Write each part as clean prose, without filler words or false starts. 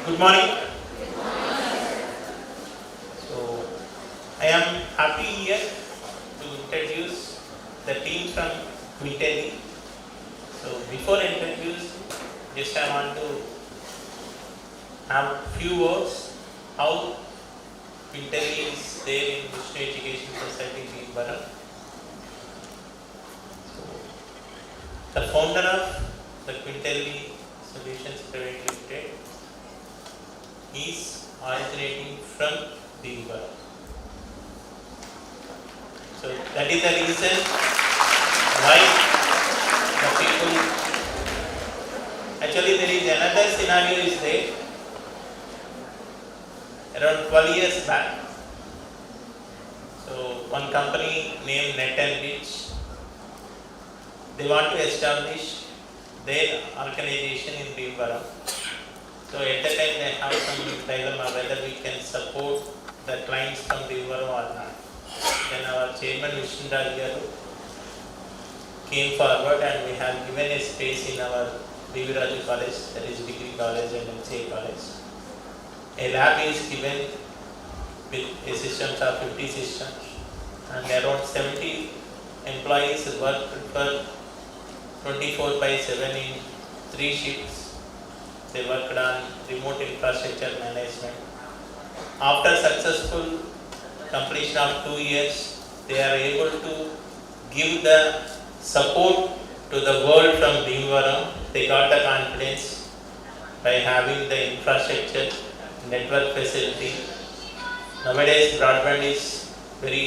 Good morning. So, I am happy here to introduce the team from Qentelli. So, before introduce, just I want to have few words how Qentelli is there in Vishnu Education Society in Bharam. So, the founder of the Qentelli Solutions Private Limited is originating from Bharam. So that is the reason why the people, actually there is another scenario is there. Around 12 years back, so one company named Net and Rich, they want to establish their organization in Bharam. So at that time they have some dilemma whether we can support the clients from Bharam or not. Then our chairman Vishnu garu came forward and we have given a space in our Bharam college, that is degree college and MCA college. A lab is given with a systems of 50 systems and around 70 employees work for 24/7 in 3 shifts. They worked on remote infrastructure management. After successful completion of 2 years, they are able to give the support to the world from Bharam. They got the confidence by having the infrastructure, network facility. Nowadays, broadband is very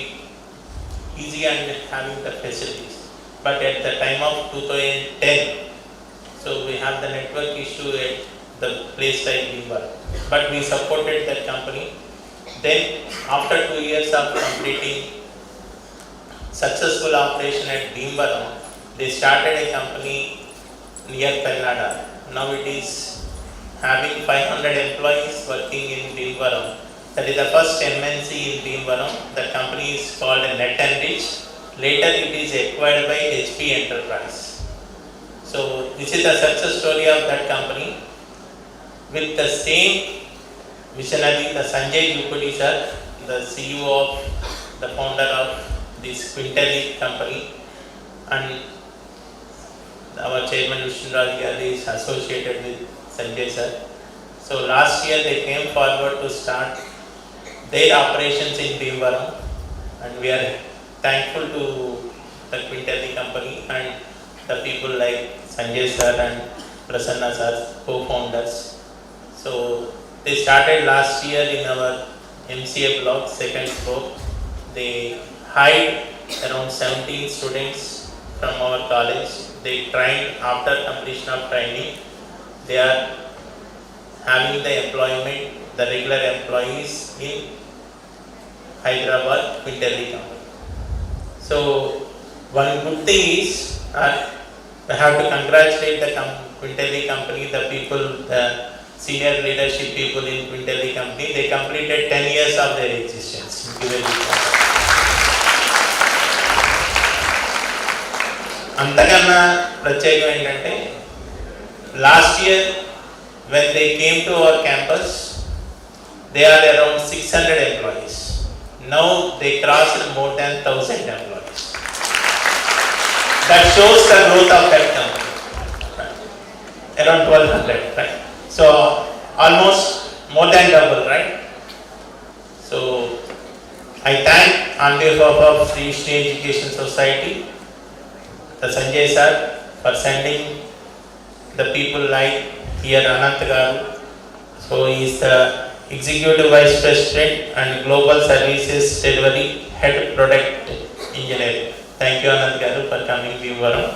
easy and having the facilities. But at the time of 2010, so we have the network issue at the place like Bharam. But we supported that company. Then after 2 years of completing successful operation at Bharam, they started a company near Kannada. Now it is having 500 employees working in Bharam. That is the first MNC in Bharam. The company is called Net and Rich. Later it is acquired by HP Enterprise. So this is the success story of that company. With the same visionary, the Sanjay Yupudi sir, the CEO of the founder of this Qentelli company, and our chairman Vishnu garu is associated with Sanjay sir. So last year they came forward to start their operations in Bharam, and we are thankful to the Qentelli company and the people like Sanjay sir and Prasanna sir, co-founders. So they started last year in our MCA block, second floor. They hired around 17 students from our college. They trained. After completion of training, they are having the employment, the regular employees in Hyderabad Qentelli company. So one good thing is we have to congratulate the Qentelli company, the people, the senior leadership people in Qentelli company. They completed 10 years of their existence. అంతకన్నా ప్రత్యేకం ఏంటంటే last year when they came to our campus, they are around 600 employees. Now they crossed more than 1,000 employees. That shows the growth of that company. Around 1,200, right? So almost more than double, right? So I thank on behalf of Vishnu Education Society, the Sanjay sir, for sending the people like here Anant garu. So he is the Executive Vice President and Global Services Delivery Head Product Engineer. Thank you Anant garu for coming to Bharam.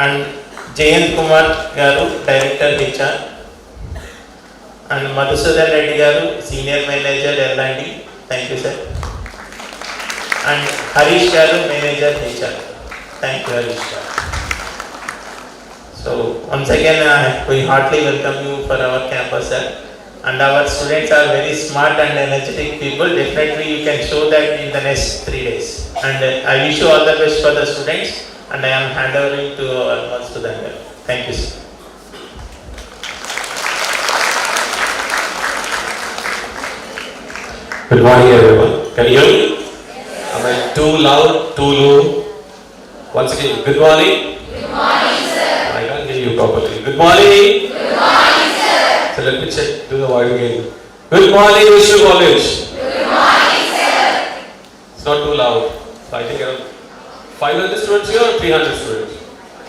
And Jayant Kumar garu, Director HR, and Madhusudan Reddy garu, Senior Manager L&D. Thank you sir. And Harish garu, Manager HR. Thank you Harish garu. So once again we heartily welcome you for our campus sir. And our students are very smart and energetic people. Definitely you can show that in the next 3 days. And I wish you all the best for the students. And I am handovering to our Madhusudan garu. Thank you sir. Good morning, everyone. Can you hear me? Am I too loud, too low? Once again, good morning. Good morning, sir. I can't hear you properly. Good morning. Good morning, sir. So let me check, do the volume again. Good morning, Vishnu College. Good morning, sir. It's not too loud. So I think around 500 students here or 300 students.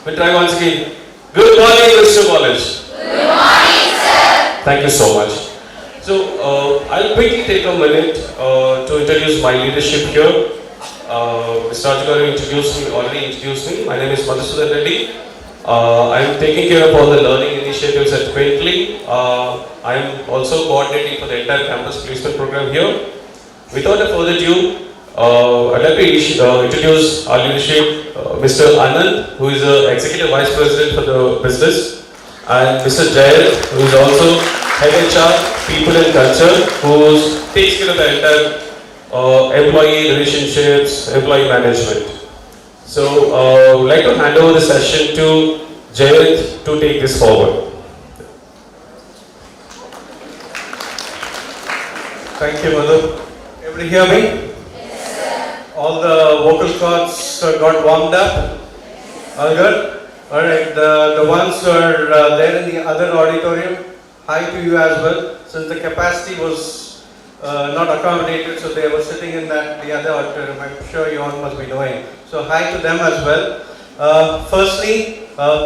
We'll try once again. Good morning, Vishnu College. Good morning, sir. Thank you so much. So I'll quickly take a minute to introduce my leadership here. Mr. Rajgaru already introduced me. My name is Madhusudan Reddy. I'm taking care of all the learning initiatives at Qentelli. I'm also coordinating for the entire campus placement program here. Without a further ado, I'd like to introduce our leadership, Mr. Anand, who is the Executive Vice President for the business, and Mr. Jayant, who is also Head HR, People and Culture, who takes care of the entire employee relationships, employee management. So, I would like to hand over the session to Jayant to take this forward. Thank you, Madhu. Everybody hear me? Yes, sir. All the vocal cords got warmed up? All good? Alright, the ones who are there in the other auditorium, hi to you as well. Since the capacity was not accommodated, so they were sitting in the other auditorium. I'm sure you all must be knowing. So hi to them as well. Firstly,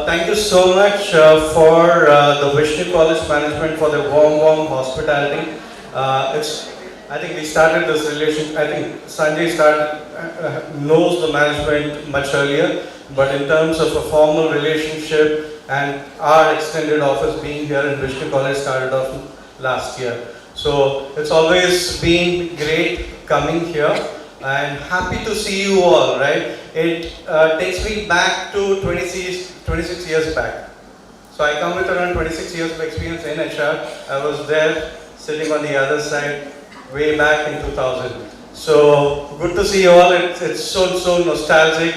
thank you so much for the Vishnu College management for the warm hospitality. I think we started this relation. I think Sanjay knows the management much earlier, but in terms of a formal relationship and our extended office being here in Vishnu College started off last year. So it's always been great coming here and happy to see you all, right? It takes me back to 26 years back. So I come with around 26 years of experience in HR. I was there sitting on the other side way back in 2000. So good to see you all. It's so nostalgic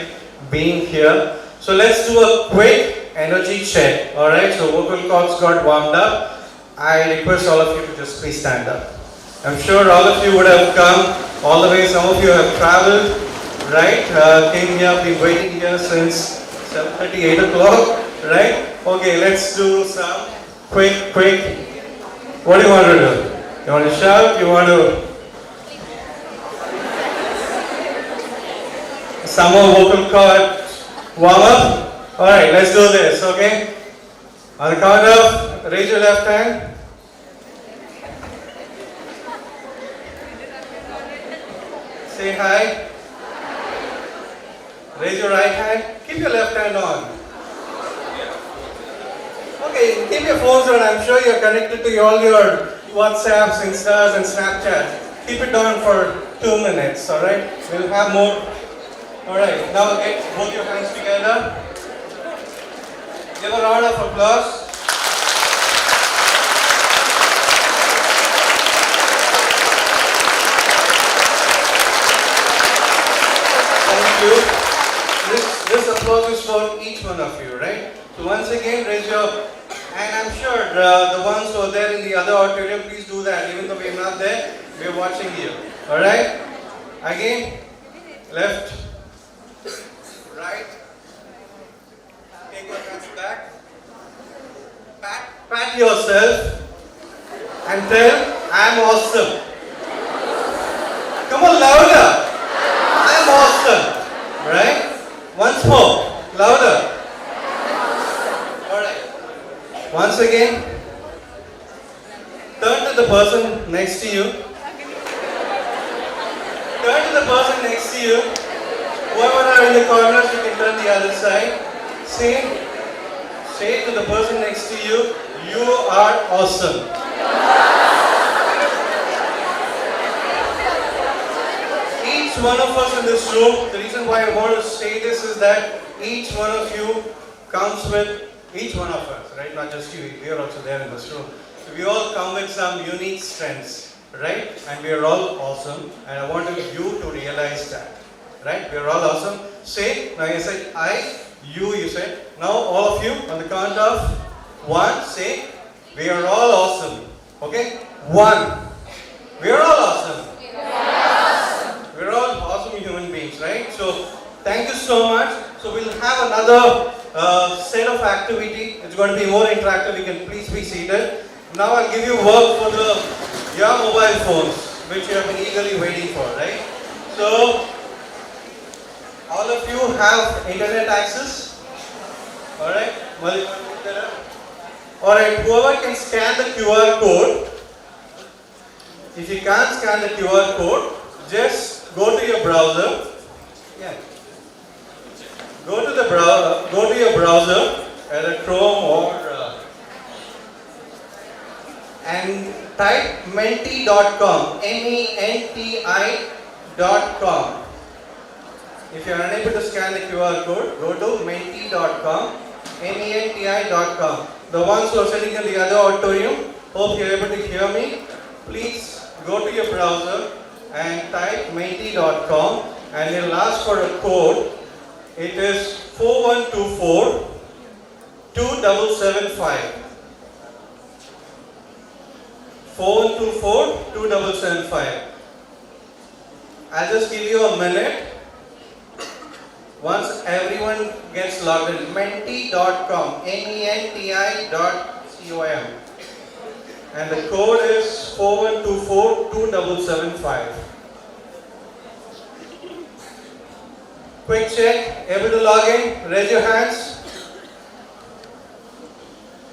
being here. So let's do a quick energy check. All right. So vocal cords got warmed up. I request all of you to just please stand up. I'm sure all of you would have come all the way. Some of you have traveled, right? Came here, been waiting here since 7:30, 8 o'clock, right? Okay, let's do some quick. What do you want to do? You want to shout? You want to? Some more vocal cord warm up? Alright, let's do this, okay? On the count of, raise your left hand. Say hi. Raise your right hand. Keep your left hand on. Okay, keep your phones on. I'm sure you're connected to all your WhatsApps, Instas, and Snapchats. Keep it on for 2 minutes, alright? We'll have more. Alright, now get both your hands together. Give a round of applause. Thank you. This applause is for each one of you, right? So once again, raise your. And I'm sure the ones who are there in the other auditorium, please do that. Even though we're not there, we're watching you. Alright? Again, left, right. Take your hands back. Pat yourself and tell, I'm awesome. Come on, louder. I'm awesome. Right? Once more, louder. Once again, turn to the person next to you. Turn to the person next to you. Whoever are in the corners, you can turn the other side. Say to the person next to you, you are awesome. Each one of us in this room, the reason why I want to say this is that each one of you comes with each one of us, right? Not just you, we are also there in this room. So we all come with some unique strengths, right? And we are all awesome. And I want you to realize that, right? We are all awesome. Say, now I said I, you said. Now all of you on the count of 1, say, we are all awesome. Okay? 1. We are all awesome. So thank you so much. So we'll have another set of activity. It's going to be more interactive. You can please be seated. Now I'll give you work for your mobile phones, which you have been eagerly waiting for, right? So all of you have internet access. All right. All right. Whoever can scan the QR code. If you can't scan the QR code, just go to your browser. Yeah. Go to your browser, either Chrome or and type menti.com, menti.com. If you are unable to scan the QR code, go to menti.com, menti.com. The ones who are sitting in the other auditorium, hope you are able to hear me. Please go to your browser and type menti.com and it will ask for a code. It is 4124 2775. 4124 2775. I'll just give you a minute. Once everyone gets logged in, menti.com, menti.com. And the code is 4124 2775. Quick check, able to log in? Raise your hands.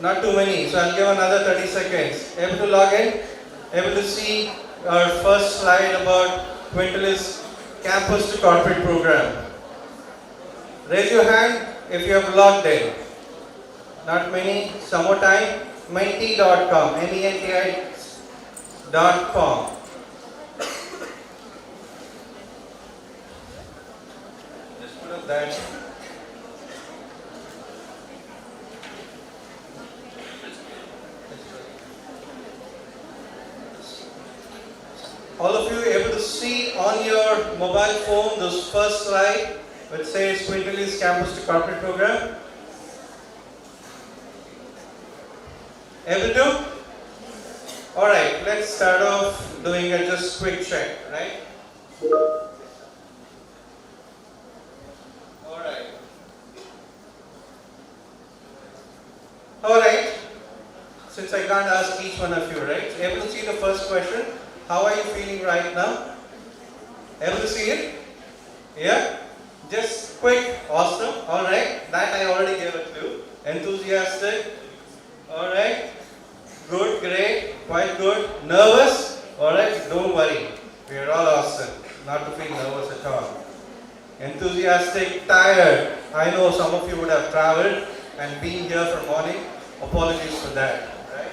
Not too many, so I'll give another 30 seconds. Able to log in? Able to see our first slide about Qentelli's campus to corporate program. Raise your hand if you have logged in. Not many, some more time. Menti.com, menti.com. Just put up that. All of you able to see on your mobile phone this first slide which says Qentelli's Campus to Corporate program? Able to? Alright, let's start off doing a just quick check, right? Alright, since I can't ask each one of you, right? Able to see the first question? How are you feeling right now? Able to see it? Yeah? Just quick, awesome, alright. That I already gave a clue. Enthusiastic, alright. Good, great, quite good. Nervous? Alright, don't worry. We are all awesome. Not to feel nervous at all. Enthusiastic, tired. I know some of you would have traveled and been here for morning. Apologies for that. Right?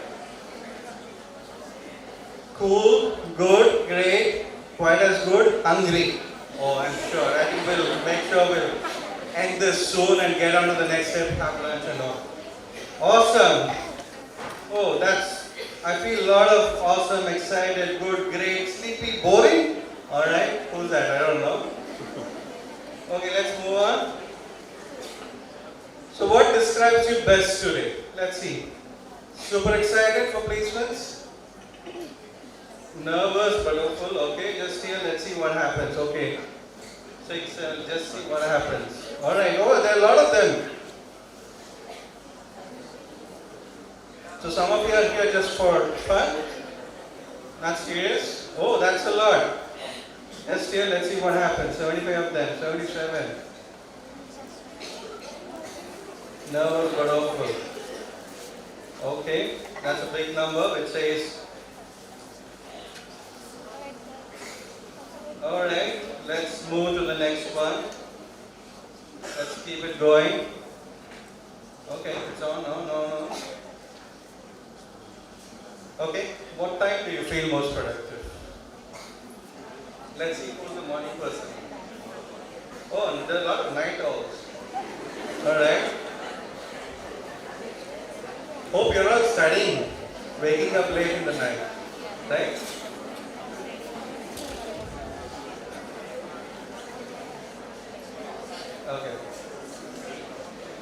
Cool, good, great, quite as good, hungry. Oh, I'm sure. I think we'll make sure we'll end this soon and get on to the next step, have lunch and all. Awesome. Oh, I feel a lot of awesome, excited, good, great, sleepy, boring. Alright, who's that? I don't know. Okay, let's move on. So what describes you best today? Let's see. Super excited for placements? Nervous but hopeful. Okay, just here, let's see what happens. Okay. 6, 7, just see what happens. Alright, oh, there are a lot of them. So some of you are here just for fun? Not serious? Oh, that's a lot. Just here, let's see what happens. 75 of them, 77. Nervous but hopeful. Okay, that's a big number which says. Alright, let's move to the next one. Let's keep it going. Okay, it's on. No. Okay, what time do you feel most productive? Let's see who's the morning person. Oh, and there are a lot of night owls. Alright. Hope you're all studying, waking up late in the night. Right?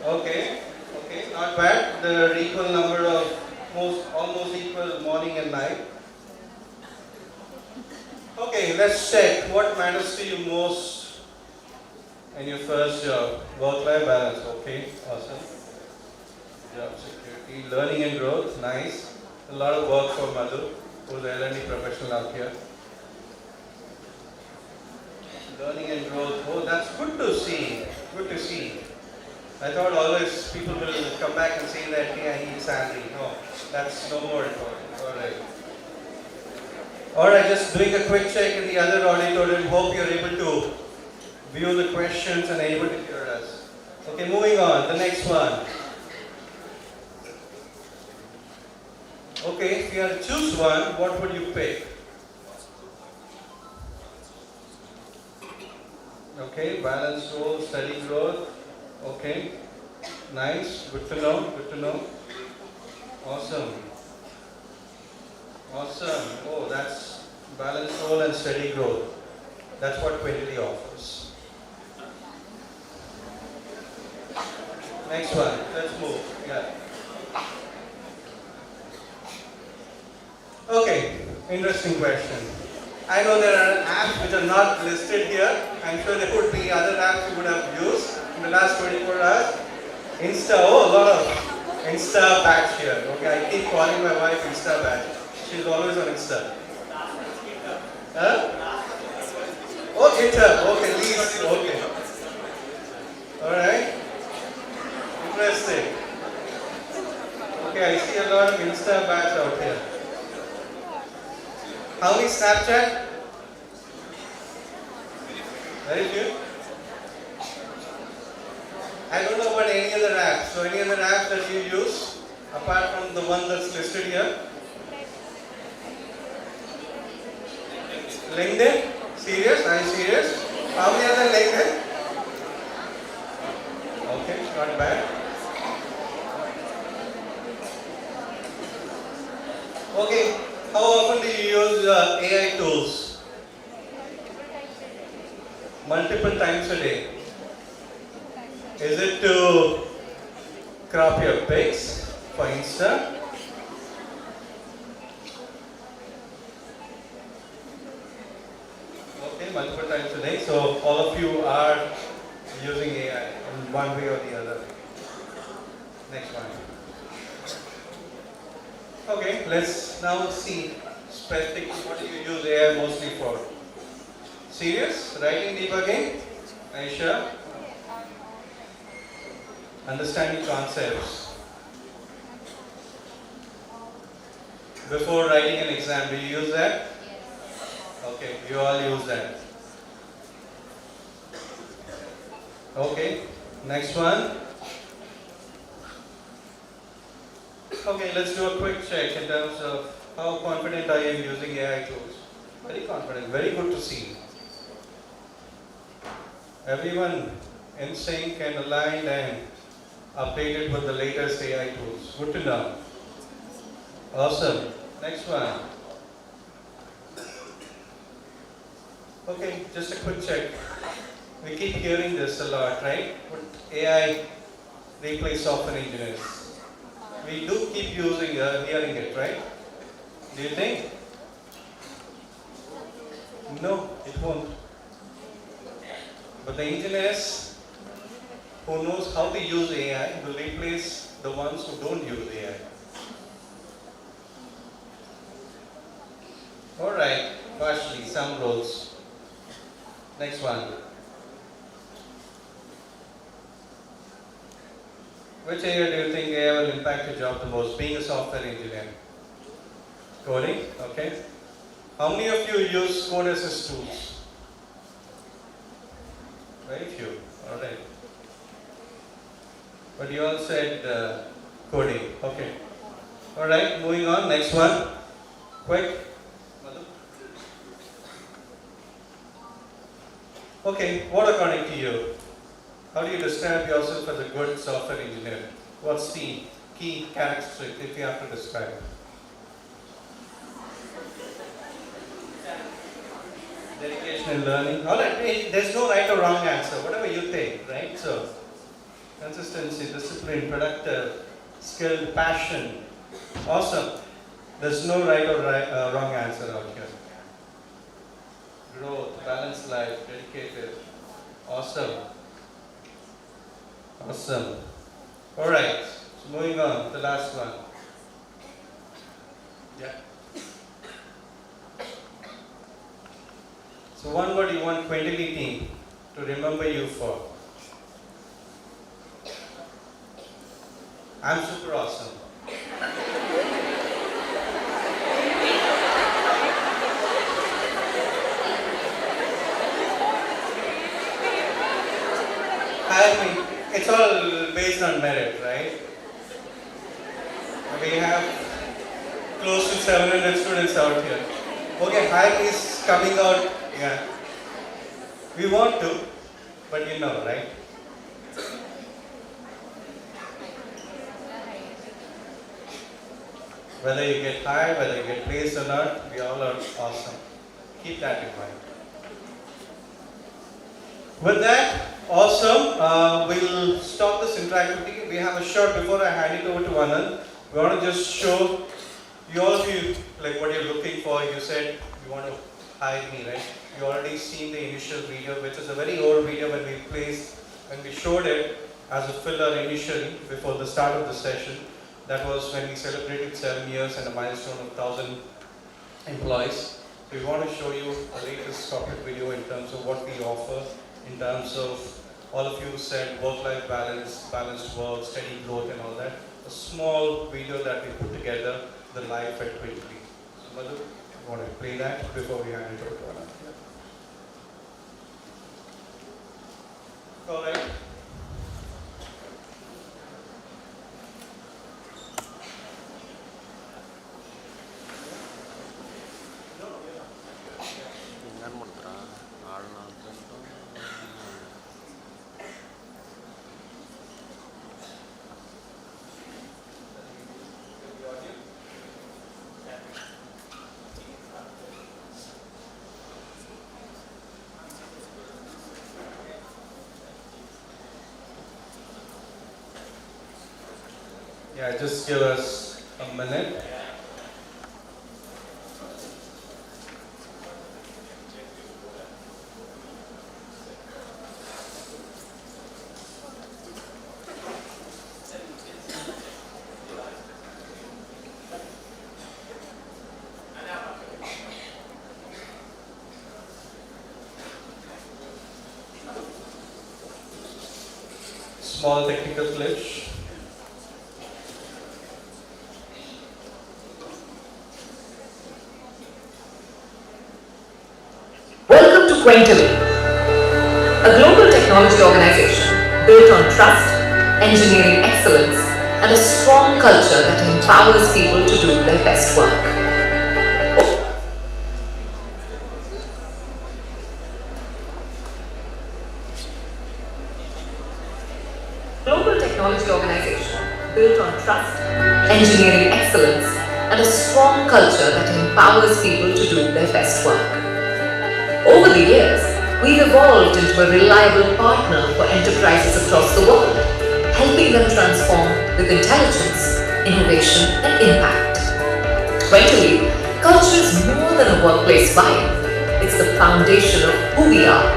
Okay, not bad. The equal number of almost equal morning and night. Okay, let's check what matters to you most And your first job, work-life balance, okay, awesome. Job security, learning and growth, nice. A lot of work for Madhu, who's an L&D professional out here. Learning and growth, oh that's good to see, good to see. I thought always people will come back and say that, hey, I need salary. No, that's no more important, alright. Alright, just doing a quick check in the other auditorium, hope you're able to view the questions and able to hear us. Okay, moving on, the next one. Okay, if you had to choose one, what would you pick? Okay, balance role, study growth. Okay, nice, good to know, good to know. Awesome. Awesome. Oh, that's balance role and steady growth. That's what Qentelli offers. Next one, let's move. Yeah. Okay, interesting question. I know there are apps which are not listed here. I'm sure there would be other apps you would have used in the last 24 hours. Insta, oh, a lot of Insta batch here. Okay, I keep calling my wife Insta batch. She's always on Insta. Huh? Oh, GitHub. Okay, leads. Okay. Alright. Interesting. Okay, I see a lot of Insta batch out here. How many Snapchat? Very few. I don't know about any other apps. So any other apps that you use apart from the one that's listed here? LinkedIn? Serious? Are you serious? How many other LinkedIn? Okay, not bad. Okay, how often do you use AI tools? Multiple times a day. Is it to crop your pics for Insta? Okay, multiple times a day. So all of you are using AI in one way or the other. Next one. Okay, let's now see specifically what do you use AI mostly for. Serious? Writing debugging? Aisha? Understanding concepts. Before writing an exam, do you use that? Okay, you all use that. Okay, next one. Okay, let's do a quick check in terms of how confident are you using AI tools. Very confident, very good to see. Everyone in sync and aligned and updated with the latest AI tools. Good to know. Awesome. Next one. Okay, just a quick check. We keep hearing this a lot, right? Would AI replace software engineers? We do keep hearing it, right? Do you think? No, it won't. But the engineers who knows how to use AI will replace the ones who don't use AI. Alright, partially, some roles. Next one. Which area do you think AI will impact your job the most? Being a software engineer. Coding, okay. How many of you use code assist tools? Very few, alright. But you all said coding, okay. Alright, moving on, next one. Quick. Okay, what according to you? How do you describe yourself as a good software engineer? What's the key characteristic if you have to describe it? Dedication and learning. Alright, there's no right or wrong answer, whatever you think, right? So, consistency, discipline, productive, skilled, passion. Awesome. There's no right or wrong answer out here. Growth, balanced life, dedicated. Awesome. Awesome. Alright, so moving on, the last one. Yeah. So one word you want Qentelli team to remember you for. I'm super awesome. It's all based on merit, right? We have close to 700 students out here. Okay, hire me is coming out, yeah. We want to, but you know, right? Whether you get hired, whether you get placed or not, we all are awesome. Keep that in mind. With that, awesome. We'll stop this interactivity. We have a shot before I hand it over to Anand. We want to just show you all of you like what you're looking for. You said you want to hire me, right? You already seen the initial video, which is a very old video when we showed it as a filler initially before the start of the session. That was when we celebrated 7 years and a milestone of 1,000 employees. We want to show you the latest corporate video in terms of what we offer, in terms of all of you said work-life balance, balanced work, steady growth and all that. A small video that we put together, the life at Qentelli. So Madhu, you want to play that before we hand it over to Anand? All right. Yeah, just give us a minute. Small technical glitch. Welcome to Qentelli, a global technology organization built on trust, engineering excellence, and a strong culture that empowers people to do their best work. Global technology organization built on trust, engineering excellence, and a strong culture that empowers people to do their best work. Over the years, we've evolved into a reliable partner for enterprises across the world, helping them transform with intelligence, innovation, and impact. Qentelli, culture is more than a workplace vibe. It's the foundation of who we are.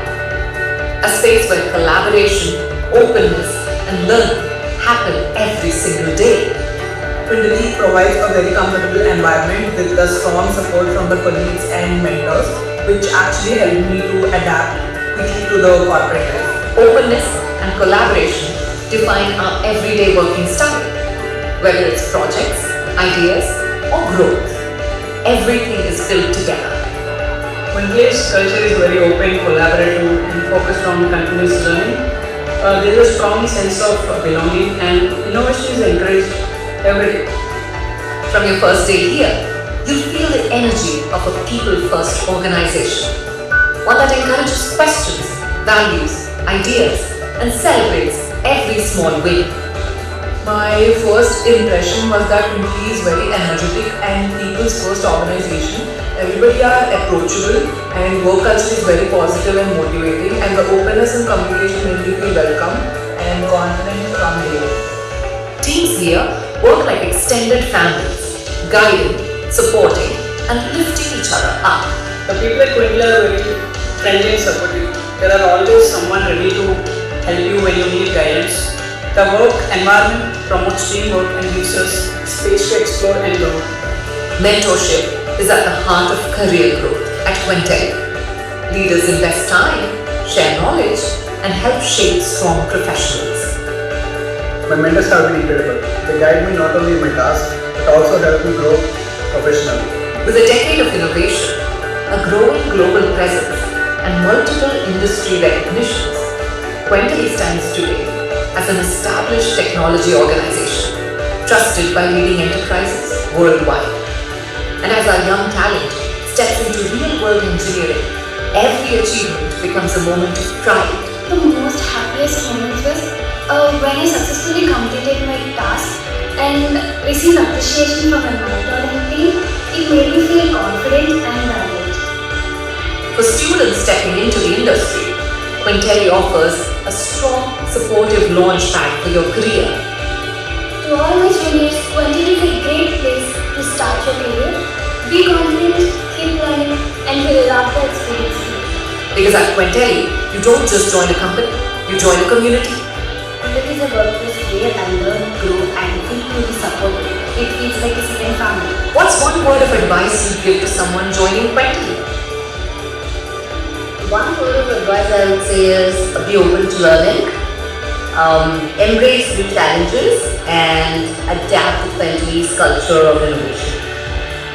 A space where collaboration, openness, and learning happen every single day. Qentelli provides a very comfortable environment with the strong support from the colleagues and mentors, which actually helped me to adapt quickly to the corporate life. Openness and collaboration define our everyday working style. Whether it's projects, ideas, or growth, everything is built together. Qentelli's culture is very open, collaborative, and focused on continuous learning. There is a strong sense of belonging, and innovation is encouraged every day. From your first day here, you'll feel the energy of a people-first organization. One that encourages questions, values, ideas, and celebrates every small win. My first impression was that Qentelli is very energetic and people's first organization. Everybody are approachable and work culture is very positive and motivating, and the openness and communication make you feel welcome and confident from day. Teams here work like extended families, guiding, supporting, and lifting each other up. The people at Qentelli are very friendly and supportive. There are always someone ready to help you when you need guidance. The work environment promotes teamwork and gives us space to explore and learn. Mentorship is at the heart of career growth at Qentelli. Leaders invest time, share knowledge, and help shape strong professionals. My mentors have been incredible. They guide me not only in my tasks, but also help me grow professionally. With a decade of innovation, a growing global presence, and multiple industry recognitions, Qentelli stands today as an established technology organization, trusted by leading enterprises worldwide. And as our young talent steps into real-world engineering, every achievement becomes a moment of pride. The most happiest moments was when I successfully completed my task and received appreciation from my mentor and team. It made me feel confident and valued. For students stepping into the industry, Qentelli offers a strong, supportive launch pad for your career. To all my juniors, Qentelli is a great place to start your career. Be confident, keep learning, and we'll love the experience. Because at Qentelli, you don't just join a company, you join a community. Qentelli is a workplace where I learn, grow, and feel truly supported. It feels like a second family. What's one word of advice you'd give to someone joining Qentelli? One word of advice I would say is be open to learning, embrace new challenges, and adapt to Qentelli's culture of innovation.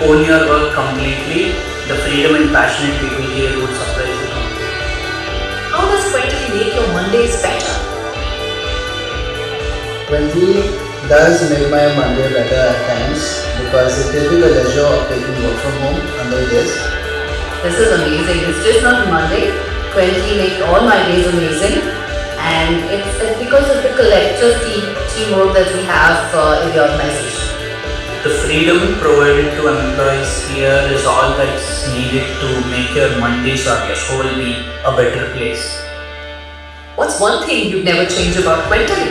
Own your work completely. The freedom and passionate people here would surprise you. How does Qentelli make your Mondays better? Qentelli does make my Monday better at times because it gives me the leisure of taking work from home on the days. This is amazing. It's just not Monday. Qentelli makes all my days amazing, and it's because of the collective teamwork that we have in the organization. The freedom provided to employees here is all that's needed to make your Mondays or your whole week a better place. What's one thing you'd never change about Qentelli?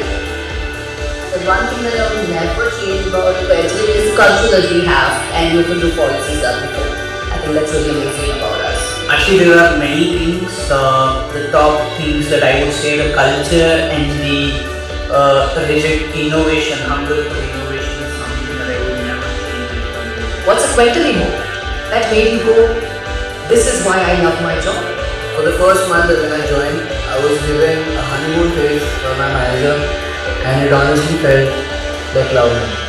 The one thing that I would never change about Qentelli is the culture that we have, and we open to policies that we follow. I think that's really amazing about us. Actually, there are many things. The top things that I would say, the culture and the rigid innovation, hunger for innovation is something that I would never change. What's a Qentelli moment that made you go, this is why I love my job? For the first month when I joined, I was given a honeymoon phase from my manager, and it honestly felt like love.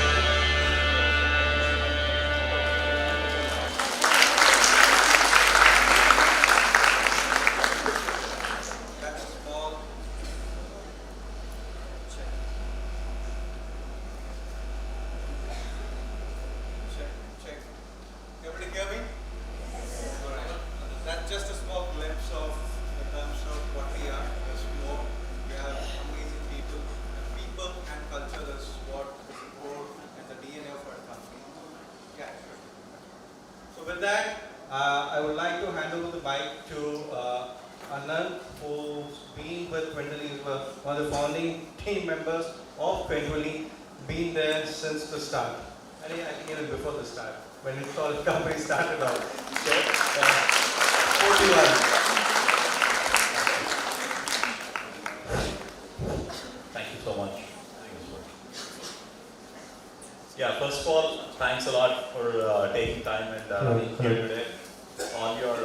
Everybody hear me? Alright. That's just a small glimpse of in terms of what we are. There's more. We have amazing people. People and culture is what is the core and the DNA of our company. Yeah. So with that, I would like to hand over the mic to Anand, who's been with Qentelli, one of the founding team members of Qentelli, been there since the start. I think even before the start, when we saw the company started out. So, 41. Thank you so much. Yeah, first of all, thanks a lot for taking time and being here today. All your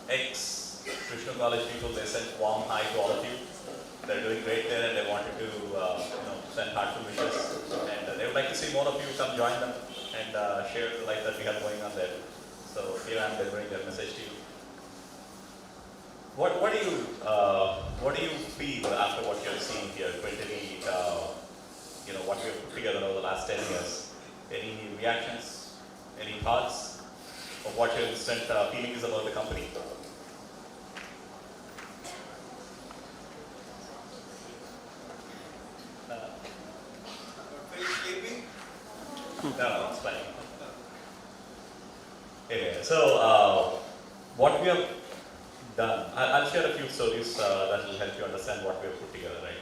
ex-Krishna College people, they sent warm hi to all of you. They're doing great there and they wanted to send heartfelt wishes. And they would like to see more of you come join them and share the life that we have going on there. So here I am delivering their message to you. What do you feel after what you're seeing here, Qentelli, what we have put together over the last 10 years? Any reactions, any thoughts of what your instant feeling is about the company? No, it's fine. Anyway, so what we have done, I'll share a few stories that will help you understand what we have put together, right?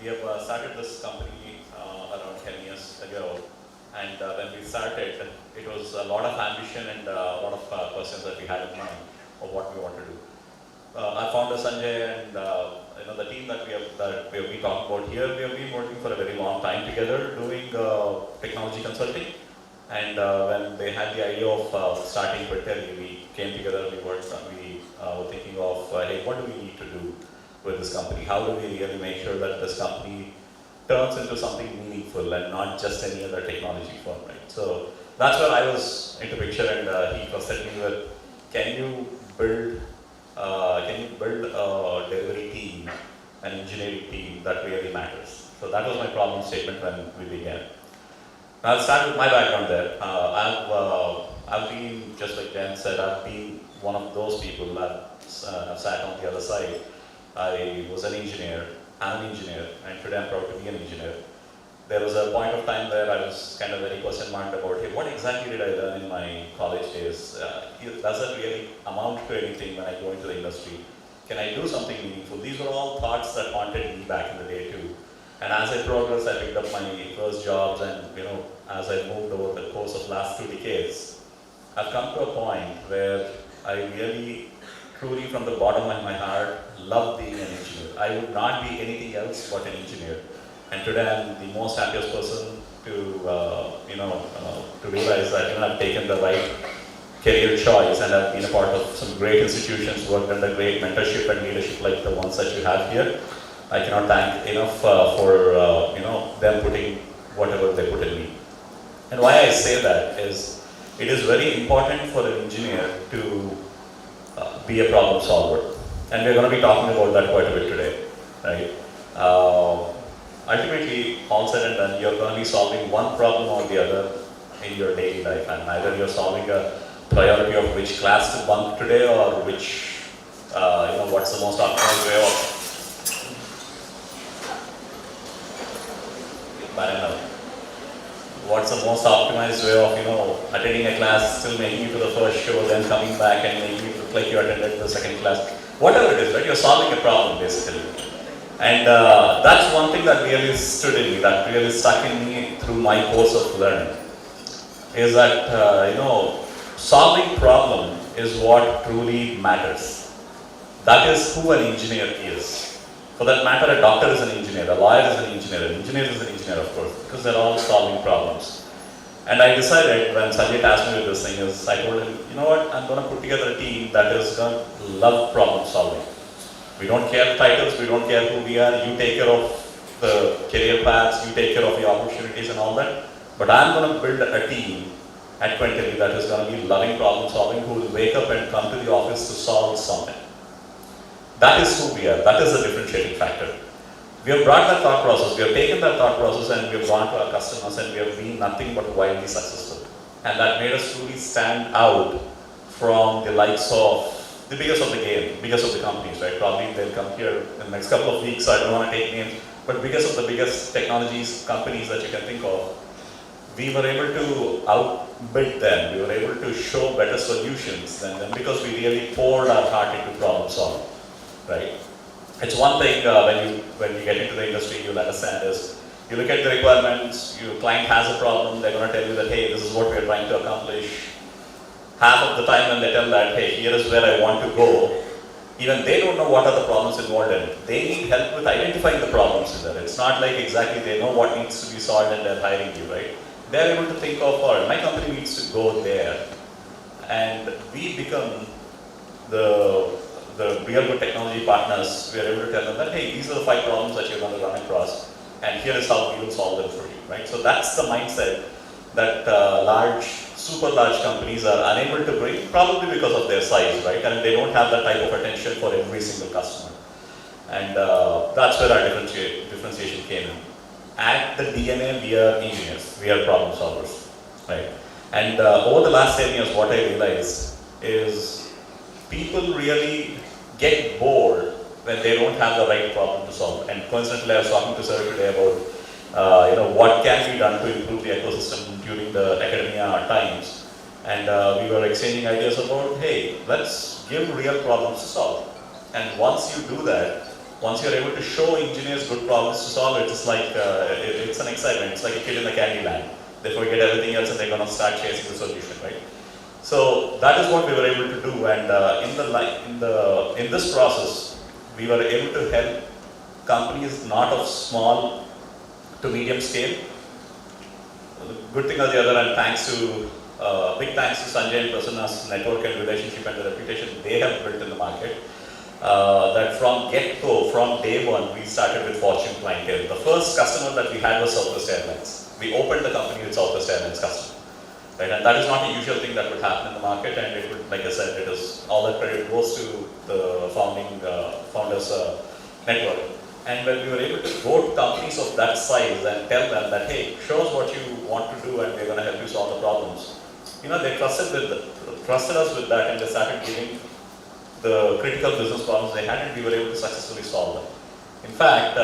We have started this company around 10 years ago, and when we started, it was a lot of ambition and a lot of questions that we had in mind of what we want to do. Our founder Sanjay and the team that we have been talking about here, we have been working for a very long time together doing technology consulting. And when they had the idea of starting Qentelli, we came together, we were thinking of, hey, what do we need to do with this company? How do we really make sure that this company turns into something meaningful and not just any other technology firm, right? So that's where I was into picture, and he trusted me with, can you build a delivery team, an engineering team that really matters? So that was my problem statement when we began. Now I'll start with my background there. I've been, just like Dan said, I've been one of those people that sat on the other side. I was an engineer, I'm an engineer, and today I'm proud to be an engineer. There was a point of time where I was kind of very question marked about, hey, what exactly did I learn in my college days? Does it really amount to anything when I go into the industry? Can I do something meaningful? These were all thoughts that haunted me back in the day too. And as I progressed, I picked up my first jobs, and as I moved over the course of last 2 decades, I've come to a point where I really, truly from the bottom of my heart, love being an engineer. I would not be anything else but an engineer. And today I'm the most happiest person to realize that I've taken the right career choice, and I've been a part of some great institutions, worked under great mentorship and leadership like the ones that you have here. I cannot thank enough for them putting whatever they put in me. And why I say that is, it is very important for an engineer to be a problem solver. And we're going to be talking about that quite a bit today, right? Ultimately, all said and done, you're going to be solving one problem or the other in your daily life, and either you're solving a priority of which class to bunk today, or which, what's the most optimal way of what's the most optimized way of, attending a class, still making it to the first show, then coming back and making it look like you attended the second class. Whatever it is, right? You're solving a problem, basically. And that's one thing that really stood in me, that really stuck in me through my course of learning, is that, solving problem is what truly matters. That is who an engineer is. For that matter, a doctor is an engineer, a lawyer is an engineer is an engineer, of course, because they're all solving problems. And I decided, when Sanjay asked me with this thing, I told him, you know what, I'm going to put together a team that is going to love problem solving. We don't care titles, we don't care who we are, you take care of the career paths, you take care of the opportunities and all that. But I'm going to build a team at Qentelli that is going to be loving problem solving, who will wake up and come to the office to solve something. That is who we are. That is the differentiating factor. We have brought that thought process, we have taken that thought process, and we have gone to our customers, and we have been nothing but wildly successful. And that made us truly stand out from the likes of the biggest of the game, biggest of the companies, right? Probably they'll come here in the next couple of weeks, so I don't want to take names, but biggest of the biggest technologies companies that you can think of, we were able to outbid them. We were able to show better solutions than them because we really poured our heart into problem solving. Right? It's one thing when you get into the industry, you'll understand is, you look at the requirements, your client has a problem, they're going to tell you that, hey, this is what we're trying to accomplish. Half of the time when they tell that, hey, here is where I want to go, even they don't know what are the problems involved in it. They need help with identifying the problems in there. It's not like exactly they know what needs to be solved and they're hiring you, right? They're able to think of, all right, my company needs to go there. And we become the real good technology partners. We are able to tell them that, hey, these are the 5 problems that you're going to run across, and here is how we will solve them for you, right? So that's the mindset that super large companies are unable to bring, probably because of their size, right? And they don't have that type of attention for every single customer. And that's where our differentiation came in. At the DNA, we are engineers, we are problem solvers, right? And over the last 10 years, what I realized is people really get bored when they don't have the right problem to solve. And coincidentally, I was talking to Sir today about what can be done to improve the ecosystem during the academia times. And we were exchanging ideas about, hey, let's give real problems to solve. And once you do that, once you're able to show engineers good problems to solve, it's like, it's an excitement. It's like a kid in the candy land. They forget everything else and they're going to start chasing the solution, right? So that is what we were able to do, and in this process, we were able to help companies not of small to medium scale. Good thing on the other hand, big thanks to Sanjay and Prasanna's network and relationship and the reputation they have built in the market. That from get-go, from day one, we started with Fortune clientele. The first customer that we had was Southwest Airlines. We opened the company with Southwest Airlines customer. Right? And that is not a usual thing that would happen in the market, and it would, like I said, it is all that credit goes to the founders network. And when we were able to go to companies of that size and tell them that, hey, show us what you want to do and we're going to help you solve the problems. They trusted us with that, and they started giving the critical business problems they had, and we were able to successfully solve them. In fact,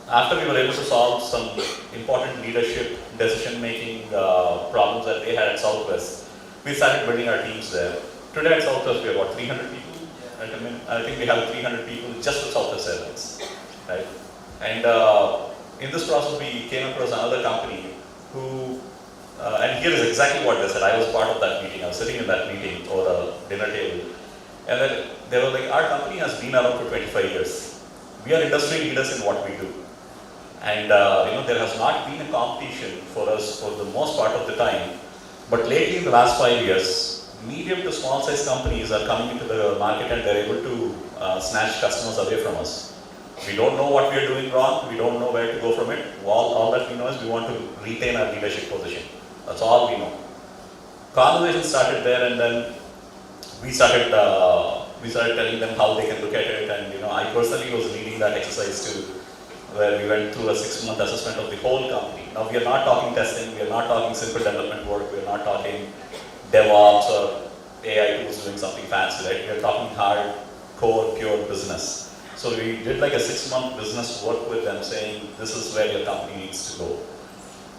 after we were able to solve some important leadership, decision-making problems that they had at Southwest, we started building our teams there. Today at Southwest, we have about 300 people. I think we have 300 people just with Southwest Airlines, right? And in this process, we came across another company who, and here is exactly what they said. I was part of that meeting. I was sitting in that meeting over a dinner table. And then they were like, our company has been around for 25 years. We are industry leaders in what we do. And there has not been a competition for us for the most part of the time. But lately, in the last 5 years, medium to small size companies are coming into the market and they're able to snatch customers away from us. We don't know what we are doing wrong. We don't know where to go from it. All that we know is we want to retain our leadership position. That's all we know. Conversation started there, and then we started telling them how they can look at it. And I personally was leading that exercise too, where we went through a 6-month assessment of the whole company. Now we are not talking testing, we are not talking simple development work, we are not talking DevOps or AI tools doing something fancy, right? We are talking hard, core, pure business. So we did like a 6-month business work with them, saying this is where your company needs to go.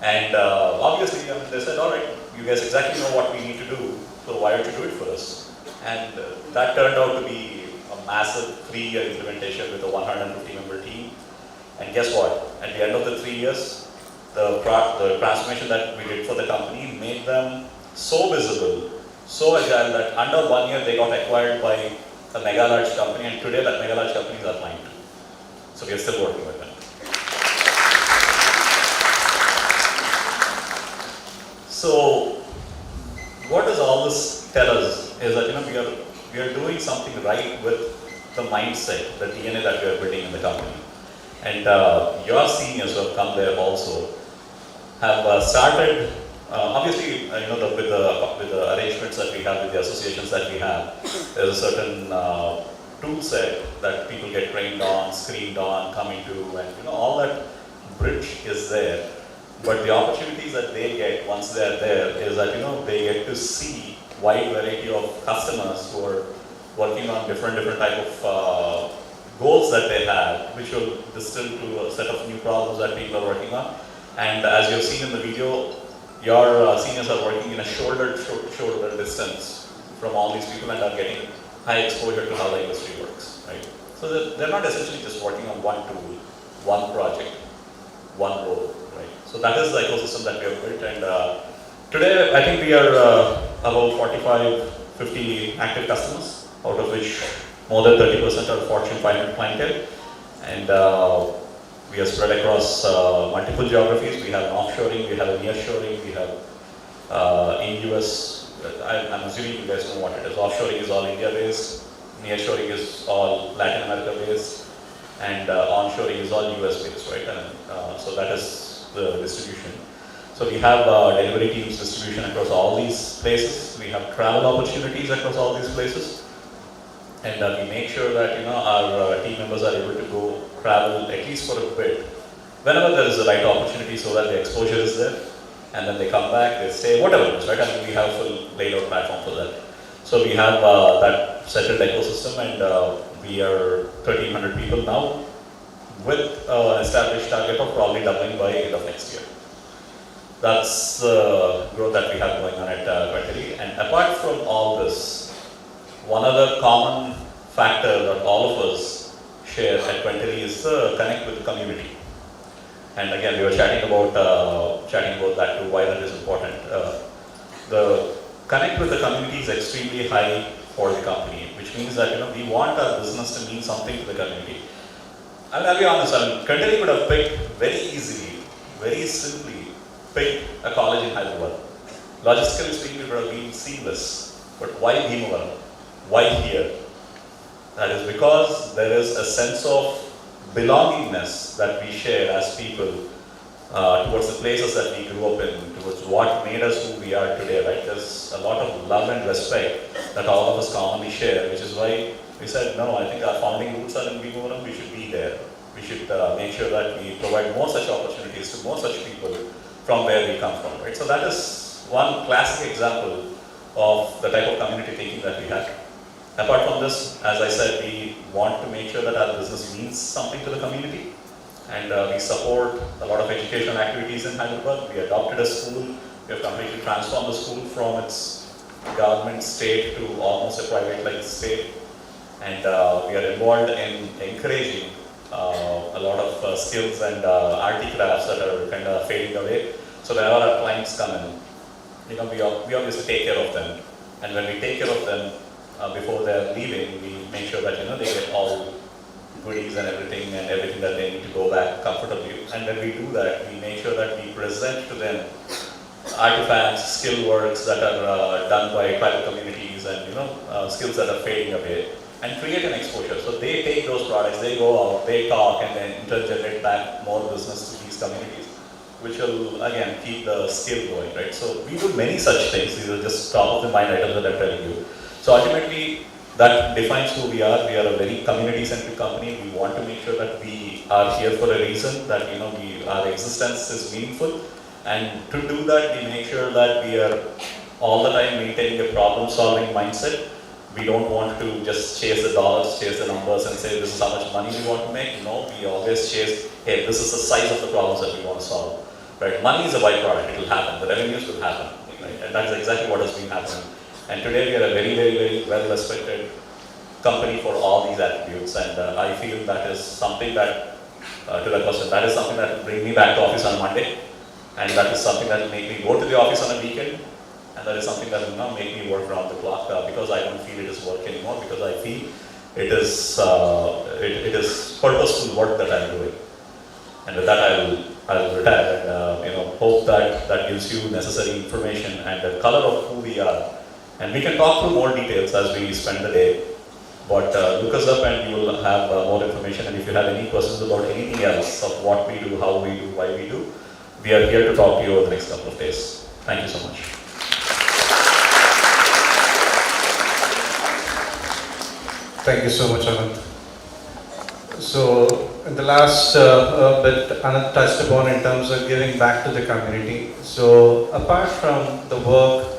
And obviously they said, all right, you guys exactly know what we need to do, so why don't you do it for us? And that turned out to be a massive 3-year implementation with a 150-member team. And guess what? At the end of the 3 years, the transformation that we did for the company made them so visible, so agile that under 1 year they got acquired by a mega large company, and today that mega large company is our client. So we are still working with them. So what does all this tell us is that we are doing something right with the mindset, the DNA that we are building in the company. And your seniors who have come there also have started, obviously, with the arrangements that we have, with the associations that we have, there's a certain tool set that people get trained on, screened on, come into, and all that bridge is there. But the opportunities that they get once they're there is that they get to see wide variety of customers who are working on different type of goals that they have, which will distill to a set of new problems that people are working on. And as you've seen in the video, your seniors are working in a shoulder distance from all these people and are getting high exposure to how the industry works, right? So they're not essentially just working on one tool, one project, one role, right? So that is the ecosystem that we have built, and today I think we are about 45, 50 active customers, out of which more than 30% are Fortune 500 clientele, and we are spread across multiple geographies. We have an offshoring, we have a nearshoring, we have in US, I'm assuming you guys know what it is. Offshoring is all India based, nearshoring is all Latin America based, and onshoring is all US based, right? And so that is the distribution. So we have delivery teams distribution across all these places. We have travel opportunities across all these places. And we make sure that our team members are able to go travel at least for a bit, whenever there is the right opportunity, so that the exposure is there, and then they come back, they stay, whatever it is, right? I mean, we have a full laid out platform for that. So we have that settled ecosystem, and we are 1,300 people now, with an established target of probably doubling by end of next year. That's the growth that we have going on at Qentelli. And apart from all this, one other common factor that all of us share at Qentelli is the connect with the community. And again, we were chatting about that too, why that is important. The connect with the community is extremely high for the company, which means that we want our business to mean something to the community. I'll be honest, Qentelli could have picked very easily, very simply, picked a college in Hyderabad. Logistically speaking, it would have been seamless. But why Bhimavaram? Why here? That is because there is a sense of belongingness that we share as people towards the places that we grew up in, towards what made us who we are today, right? There's a lot of love and respect that all of us commonly share, which is why we said, no, I think our founding roots are in Bhimavaram, we should be there. We should make sure that we provide more such opportunities to more such people from where we come from, right? So that is one classic example of the type of community thinking that we have. Apart from this, as I said, we want to make sure that our business means something to the community, and we support a lot of educational activities in Hyderabad. We adopted a school, we have completely transformed the school from its government state to almost a private-like state, and we are involved in encouraging a lot of skills and arty crafts that are kind of fading away. So whenever our clients come in, we obviously take care of them, and when we take care of them before they're leaving, we make sure that they get all goodies and everything that they need to go back comfortably. And when we do that, we make sure that we present to them artifacts, skill works that are done by tribal communities, and skills that are fading away, and create an exposure. So they take those products, they go out, they talk, and then intergenerate back more business to these communities, which will again keep the skill going, right? So we do many such things. These are just top of the mind items that I'm telling you. So ultimately, that defines who we are. We are a very community-centric company. We want to make sure that we are here for a reason, that our existence is meaningful, and to do that, we make sure that we are all the time maintaining a problem-solving mindset. We don't want to just chase the dollars, chase the numbers, and say this is how much money we want to make. No, we always chase, hey, this is the size of the problems that we want to solve. Right? Money is a byproduct, it will happen, the revenues will happen, right? And that's exactly what has been happening. And today we are a very, very, very well respected company for all these attributes, and I feel that is something that, to that person, that is something that will bring me back to office on Monday, and that is something that will make me go to the office on a weekend, and that is something that will now make me work around the clock because I don't feel it is work anymore, because I feel it is purposeful work that I'm doing. And with that, I will retire, and hope that gives you necessary information and a color of who we are. And we can talk through more details as we spend the day. But look us up and you will have more information. And if you have any questions about anything else of what we do, how we do, why we do, we are here to talk to you over the next couple of days. Thank you so much. Thank you so much, Anand. So, in the last bit Anand touched upon in terms of giving back to the community. So, apart from the work,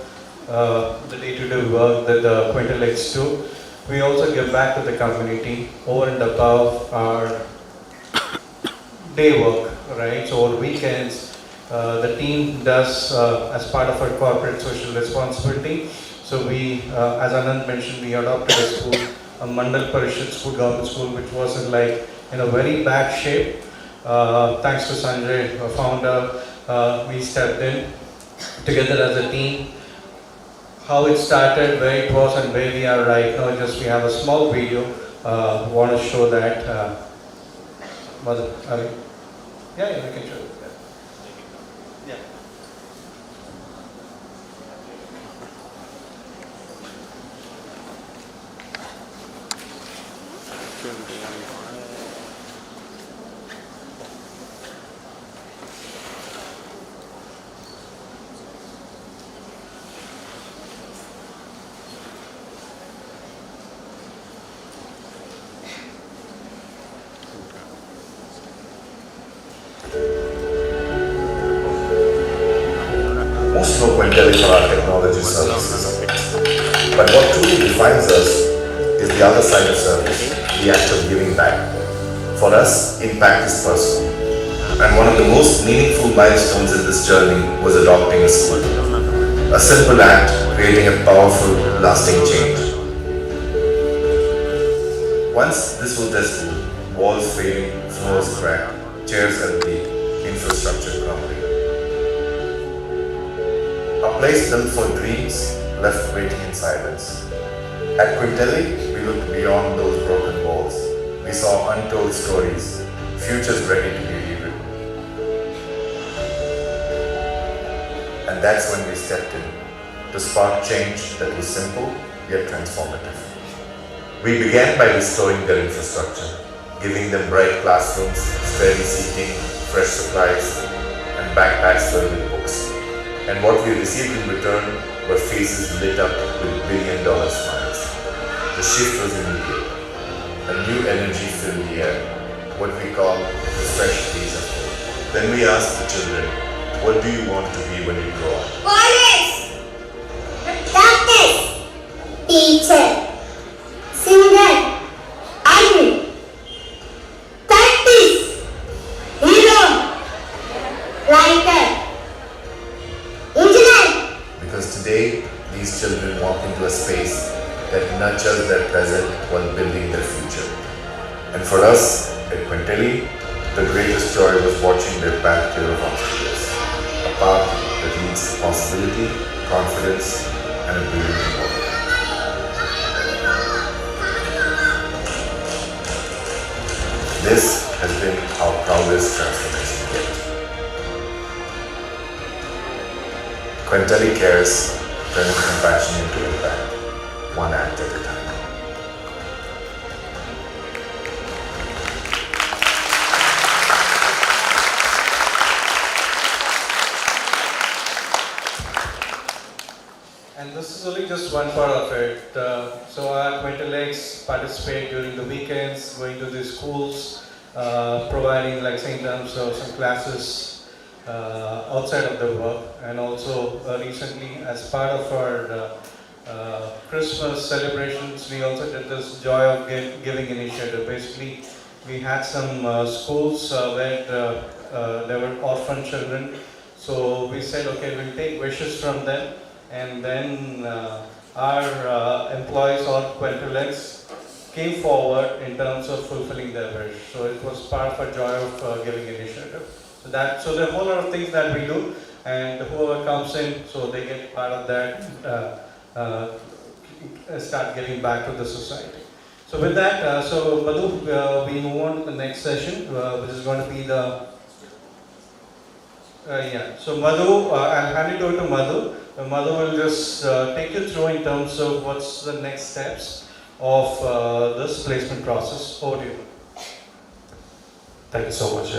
the day-to-day work that the Qentelli do, we also give back to the community over and above our day work, right? So, over weekends, the team does as part of our corporate social responsibility. So, we, as Anand mentioned, we adopted a school, a Mandal Parishad school, government school, which was in a very bad shape. Thanks to Sanjay, our founder, we stepped in together as a team. How it started, where it was, and where we are right now. Just we have a small video. Want to show that. Mother, yeah, we can show it. Yeah. Most know Qentelli for our technology services. But what truly defines us is the other side of service, the act of giving back. For us, impact is personal. And one of the most meaningful milestones in this journey was adopting a school. A simple act creating a powerful, lasting change. Once this was their school, walls fading, floors cracked, chairs empty, infrastructure crumbling. A place built for dreams, left waiting in silence. At Qentelli, we looked beyond those broken walls, We saw untold stories, futures ready to be rewritten. And that's when we stepped in to spark change that was simple yet transformative. We began by restoring their infrastructure, giving them bright classrooms, steady seating, fresh supplies, and backpacks filled with books. And what we received in return were faces lit up with billion-dollar smiles. The shift was immediate. A new energy filled the air, what we call the fresh breeze of hope. Then we asked the children, what do you want to be when you grow up? Police! Doctor! Teacher! Singer! Army! Scientist! Hero! Writer! Engineer! Because today, these children walk into a space that nurtures their present while building their future. And for us, at Qentelli, the greatest joy was watching their path clear of obstacles. A path that leads to possibility, confidence, and a brilliant tomorrow. This has been our proudest transformation yet. Qentelli cares, turning compassion into impact, one act at a time. And this is only just one part of it. So our Qentellites participate during the weekends, going to the schools, providing, like say, in terms of some classes outside of the work, and also recently as part of our Christmas celebrations, we also did this Joy of Giving initiative. Basically, we had some schools where there were orphan children. So we said, okay, we'll take wishes from them, and then our employees or Qentellites came forward in terms of fulfilling their wish. So it was part of our Joy of Giving initiative. So there are a whole lot of things that we do, and whoever comes in, so they get part of that. Start giving back to the society. So with that, so Madhu, we move on to the next session, which is going to be the So Madhu, I'll hand it over to Madhu. Madhu will just take you through in terms of what's the next steps of this placement process. Over to you. Thank you so much.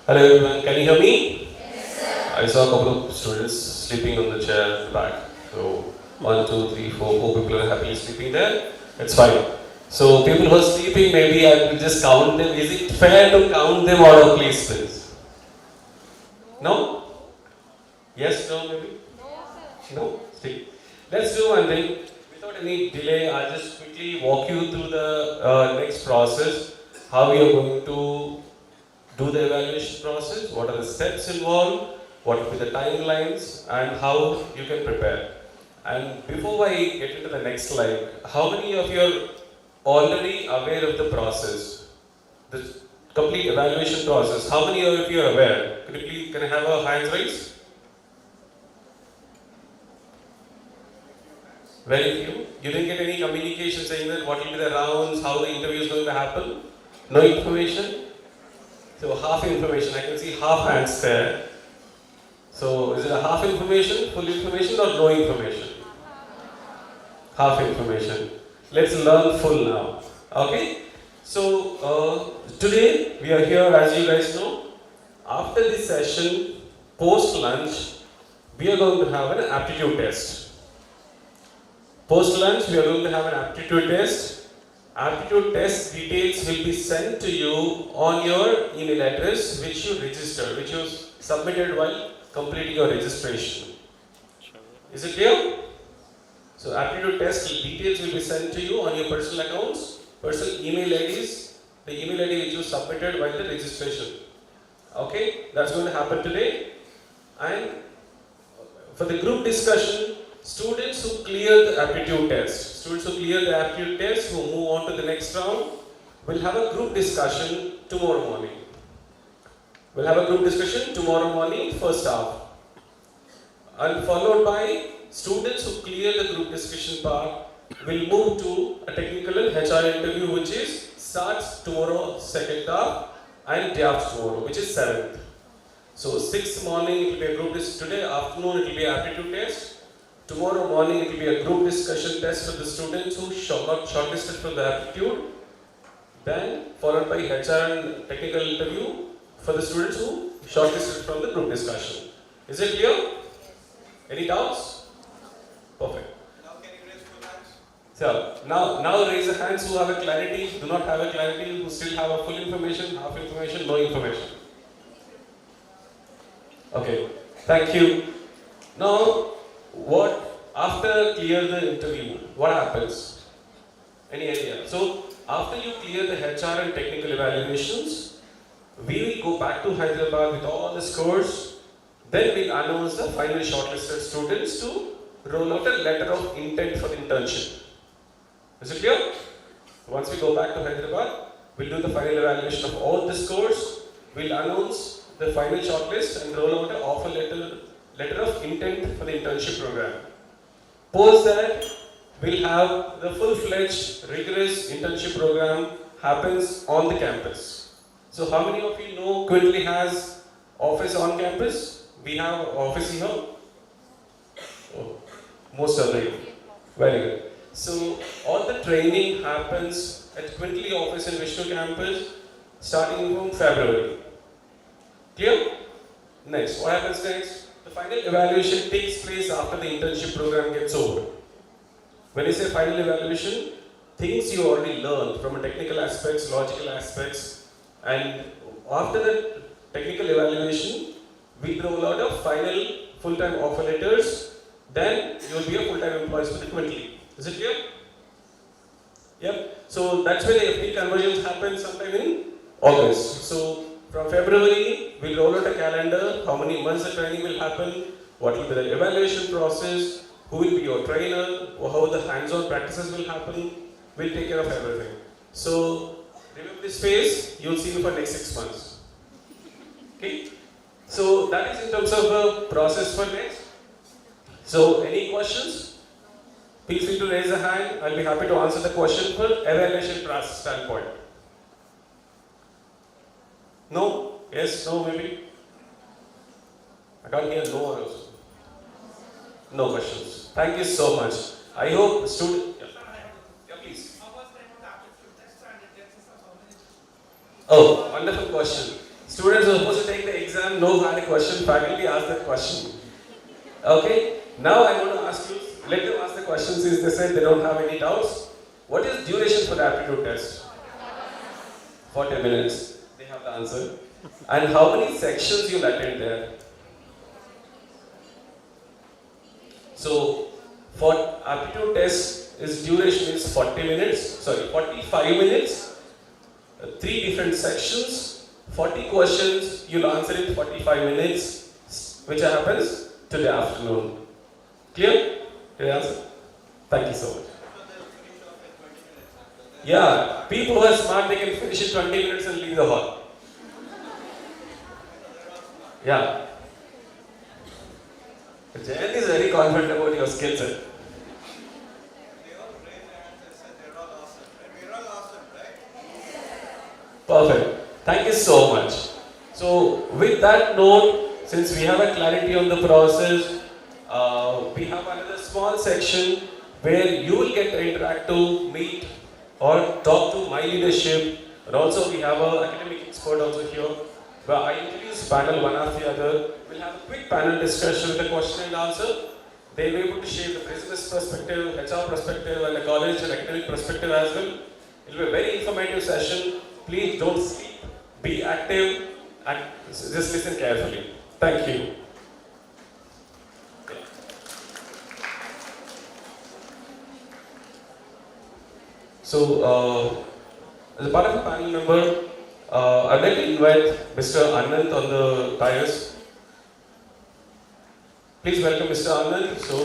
Hello everyone, can you hear me? Yes, sir. I saw a couple of students sleeping on the chair at the back. So 1, 2, 3, 4 people are happily sleeping there. It's fine. So people who are sleeping, maybe I will just count them. Is it fair to count them out of placements? No? Yes, no, maybe? No? Stick. Let's do one thing. Without any delay, I'll just quickly walk you through the next process. How we are going to do the evaluation process, what are the steps involved, what will be the timelines, and how you can prepare. And before I get into the next slide, how many of you are already aware of the process, the complete evaluation process? How many of you are aware? Can I have a hands raised? Very few. You didn't get any communication saying that what will be the rounds, how the interview is going to happen? No information? So half information, I can see half hands there. So is it a half information, full information, or no information? Half information. Let's learn full now. Okay? So today we are here, as you guys know. After this session, post lunch, we are going to have an aptitude test. Post lunch, we are going to have an aptitude test. Aptitude test details will be sent to you on your email address, which you registered, which you submitted while completing your registration. Is it clear? So aptitude test details will be sent to you on your personal accounts, personal email IDs, the email ID which you submitted while the registration. Okay, that's going to happen today. And for the group discussion, students who clear the aptitude test, who move on to the next round, will have a group discussion tomorrow morning. We'll have a group discussion tomorrow morning, first half. And followed by students who clear the group discussion part we'll move to a technical and HR interview which is starts tomorrow, second half, and day after tomorrow, which is 7th. So 6th morning it will be a group test, today afternoon it will be an aptitude test, tomorrow morning it will be a group discussion test for the students who got shortlisted for the aptitude, then followed by HR and technical interview for the students who shortlisted from the group discussion. Is it clear? Any doubts? Perfect. So now raise the hands who have a clarity, do not have a clarity, who still have a full information, half information, no information. Okay, thank you. Now, after clear the interview, what happens? Any idea? So, after you clear the HR and technical evaluations, we will go back to Hyderabad with all the scores, then we'll announce the final shortlisted students to roll out a letter of intent for internship. Is it clear? Once we go back to Hyderabad, we'll do the final evaluation of all the scores, we'll announce the final shortlist and roll out an offer letter of intent for the internship program. Post that, we'll have the full-fledged, rigorous internship program happens on the campus. So how many of you know Qentelli has office on campus? We have office here. Oh, most of you. Very good. So all the training happens at Qentelli office in Vishnu campus starting from February. Clear? Next, what happens next? The final evaluation takes place after the internship program gets over. When I say final evaluation, things you already learned from a technical aspects, logical aspects, and after the technical evaluation, we roll out a final full-time offer letters, then you will be a full-time employee for the Qentelli. Is it clear? Yep. So that's where the FD conversions happen sometime in August. So from February, we'll roll out a calendar, how many months the training will happen, what will be the evaluation process, who will be your trainer, how the hands-on practices will happen, we'll take care of everything. So remember this phase, you'll see me for next 6 months. Okay? So that is in terms of the process for next. So any questions? Feel free to raise a hand. I'll be happy to answer the question for evaluation process standpoint. No? Yes? No? Maybe? I can't hear no also. No questions. Thank you so much. I hope student. Yeah, please. Oh, wonderful question. Students who are supposed to take the exam know had a question. Faculty asked that question. Okay. Now I want to ask you. Let them ask the question since they said they don't have any doubts. What is duration for the aptitude test? 40 minutes. They have the answer. And how many sections you'll attend there? So, for aptitude test, its duration is 45 minutes, 3 different sections, 40 questions, you'll answer in 45 minutes, which happens today afternoon. Clear? Clear answer? Thank you so much. Yeah, people who are smart, they can finish in 20 minutes and leave the hall. Yeah. Jayant is very confident about your skill set. Perfect. Thank you so much. So, with that note, since we have a clarity on the process, we have another small section where you will get to interact to meet or talk to my leadership, and also we have an academic expert also here. Where I introduce panel one after the other. We'll have a quick panel discussion with a question and answer. They'll be able to share the business perspective, HR perspective, and the college and academic perspective as well. It will be a very informative session. Please don't sleep, be active, and just listen carefully. Thank you. So, as a part of a panel member, I'd like to invite Mr. Anand on the dais. Please welcome Mr. Anand. So,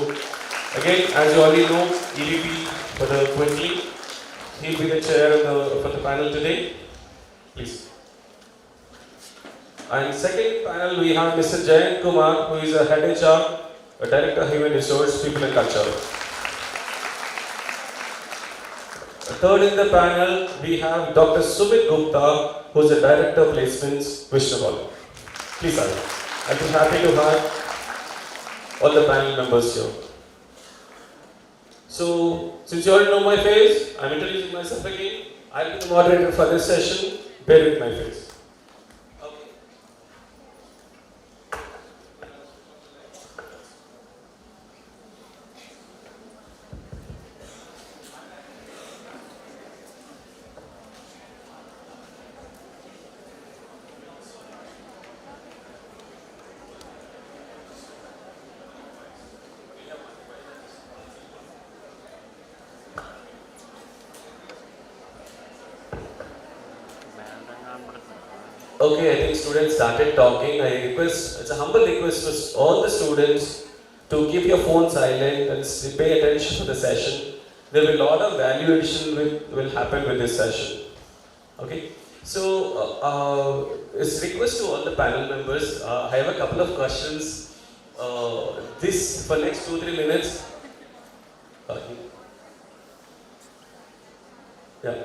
again, as you already know, EVP for the Qentelli. He'll be the chair for the panel today. Please. And second panel, we have Mr. Jayant Kumar, who is a head HR, a director of human resource, people and culture. third in the panel, we have Dr. Sumit Gupta, who is the Director of Placements, Vishnu. Please, sir. I'll be happy to have all the panel members here. So, since you already know my face, I'm introducing myself again. I'll be the moderator for this session. Bear with my face. Okay, I think students started talking. I request, it's a humble request to all the students to keep your phone silent and pay attention to the session. There will be a lot of value addition will happen with this session. Okay, so it's request to all the panel members. I have a couple of questions. This for next 2-3 minutes. Yeah.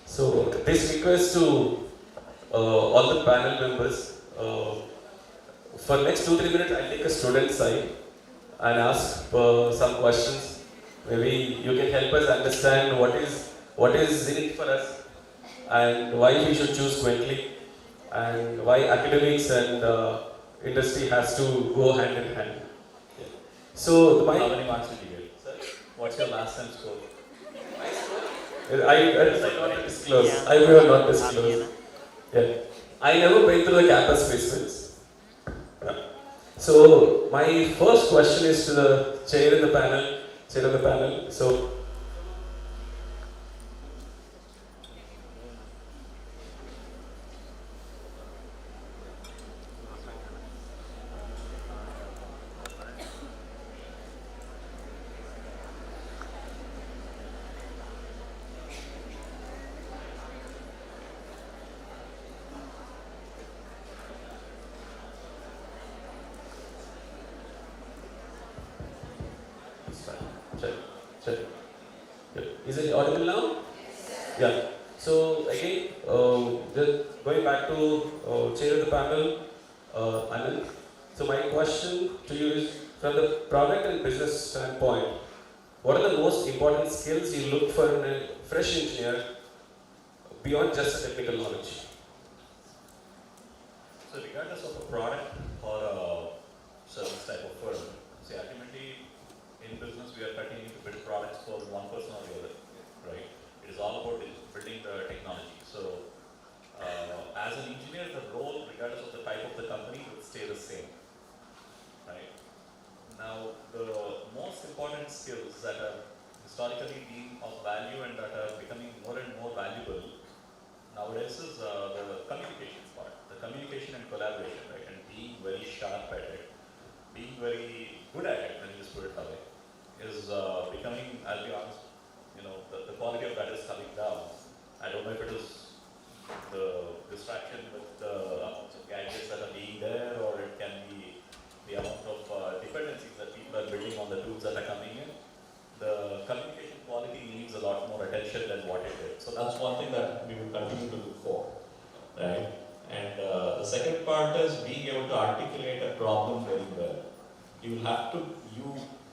So this request to all the panel members, for next 2-3 minutes I'll take a student side and ask some questions. Maybe you can help us understand what is in it for us and why we should choose Qentelli and why academics and industry has to go hand in hand. Yeah. So how many marks did you get? Sir, what's your last sem score? I will not disclose. Yeah. I will not disclose. Yeah. I never went through the campus placements. Yeah. So my first question is to the chair of the panel. So is it audible now? Yeah. So again, just going back to chair of the panel, Anand. So my question to you is, from the product and business standpoint, what are the most important skills you look for in a fresh engineer beyond just the technical knowledge? So regardless of a product or a service type of firm, see ultimately in business we are continuing to build products for one person or the other, right? It is all about building the technology. So as an engineer, the role, regardless of the type of the company, would stay the same, right? Now, the most important skills that are historically been of value and that are becoming more and more valuable nowadays is the communication part, the communication and collaboration, right? And being very sharp at it, being very good at it, when you just put it that way, is becoming, I'll be honest, the quality of that is coming down. I don't know if it is the distraction with the gadgets that are being there, or it can be the amount of dependencies that people are building on the tools that are coming in. The communication quality needs a lot more attention than what it did. So that's one thing that we will continue to look for, right? And the second part is being able to articulate a problem very well. You will have to,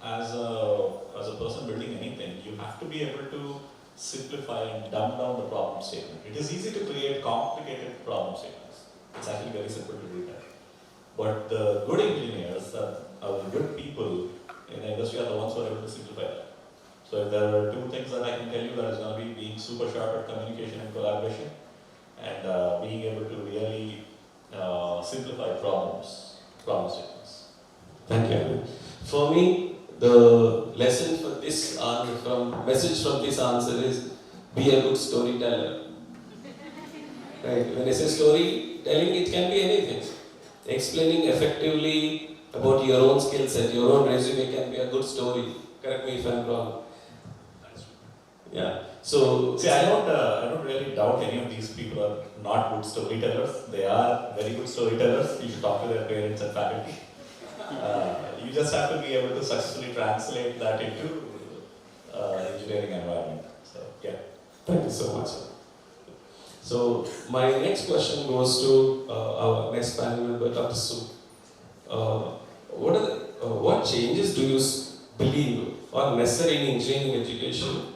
as a person building anything, you have to be able to simplify and dumb down the problem statement. It is easy to create complicated problem statements. It's actually very simple to do that. But the good engineers, the good people in the industry are the ones who are able to simplify that. So if there are two things that I can tell you, that is going to be being super sharp at communication and collaboration, and being able to really simplify problem statements. Thank you. For me, the lesson for this message from this answer is be a good storyteller. Right? When I say storytelling, it can be anything. Explaining effectively about your own skill set, your own resume can be a good story. Correct me if I'm wrong. Yeah. So see, I don't really doubt any of these people are not good storytellers. They are very good storytellers. You should talk to their parents and faculty. You just have to be able to successfully translate that into engineering environment. So yeah. Thank you so much, sir. So my next question goes to our next panel member, Dr. Su. What changes do you believe are necessary in engineering education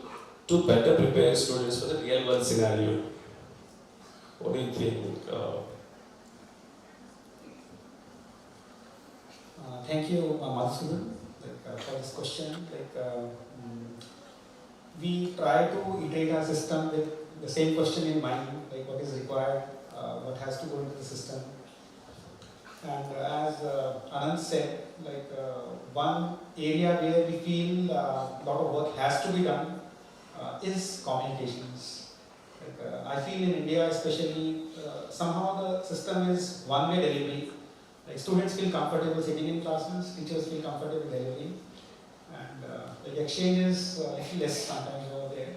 to better prepare students for the real world scenario? What do you think? Thank you, Madhusudan, for this question. We try to iterate our system with the same question in mind, like what is required, what has to go into the system. And as Anand said, one area where we feel a lot of work has to be done is communications. I feel in India especially, somehow the system is one-way delivery. Like students feel comfortable sitting in classes, teachers feel comfortable delivering, and the exchange is less sometimes over there.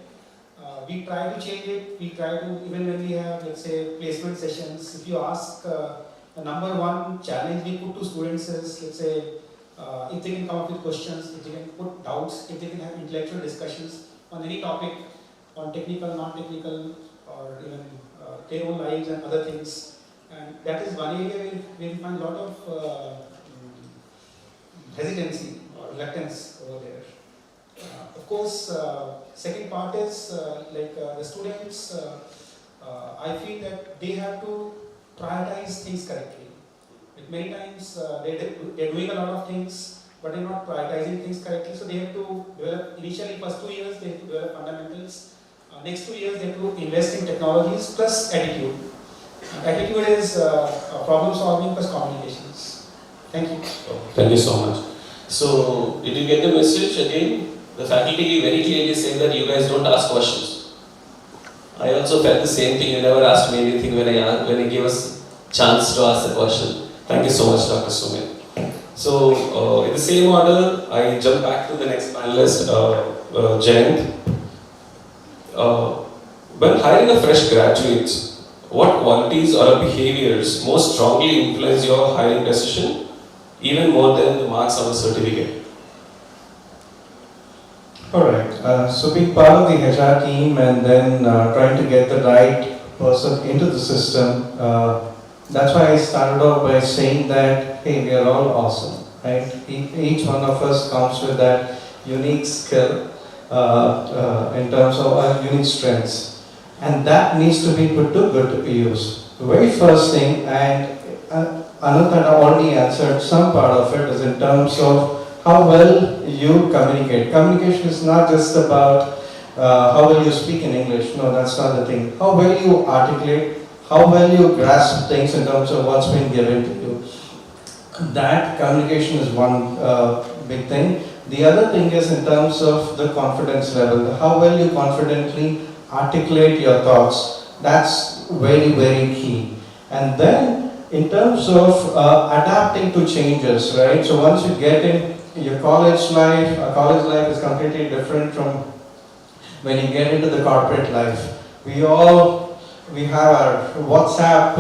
We try to change it. We try to, even when we have, let's say, placement sessions, if you ask the number one challenge we put to students is, let's say, if they can come up with questions, if they can put doubts, if they can have intellectual discussions on any topic, on technical, non-technical, or even their own lives and other things. And that is one area where we find a lot of hesitancy or reluctance over there. Of course, second part is the students, I feel that they have to prioritize things correctly. Like many times they're doing a lot of things, but they're not prioritizing things correctly. So they have to develop, initially first 2 years they have to develop fundamentals. Next 2 years they have to invest in technologies plus attitude. Attitude is problem solving plus communications. Thank you. Thank you so much. So, did you get the message again? The faculty very clearly saying that you guys don't ask questions. I also felt the same thing. You never asked me anything when I gave us chance to ask the question. Thank you so much, Dr. Sumit. So, in the same order, I jump back to the next panelist, Jayant. When hiring a fresh graduate, what qualities or behaviors most strongly influence your hiring decision, even more than the marks on the certificate? Alright, so being part of the HR team and then trying to get the right person into the system, that's why I started off by saying that, hey, we are all awesome, right? Each one of us comes with that unique skill in terms of our unique strengths. And that needs to be put to good use. The very first thing, and Anand had already answered some part of it, is in terms of how well you communicate. Communication is not just about how well you speak in English. No, that's not the thing. How well you articulate, how well you grasp things in terms of what's been given to you. That communication is one big thing. The other thing is in terms of the confidence level. How well you confidently articulate your thoughts. That's very, very key. And then in terms of adapting to changes, right? So once you get in your college life is completely different from when you get into the corporate life. We have our WhatsApp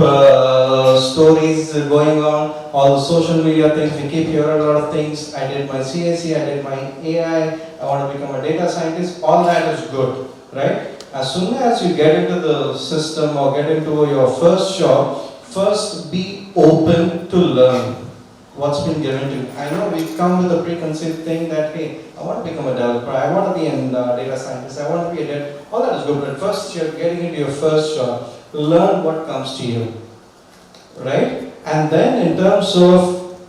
stories going on, all the social media things, we keep hearing a lot of things. I did my CSE, I did my AI, I want to become a data scientist. All that is good, right? As soon as you get into the system or get into your first job, first be open to learn what's been given to you. I know we come with a preconceived thing that, hey, I want to become a developer, I want to be a data scientist, I want to be a dev. All that is good, but first you're getting into your first job, learn what comes to you, right? And then in terms of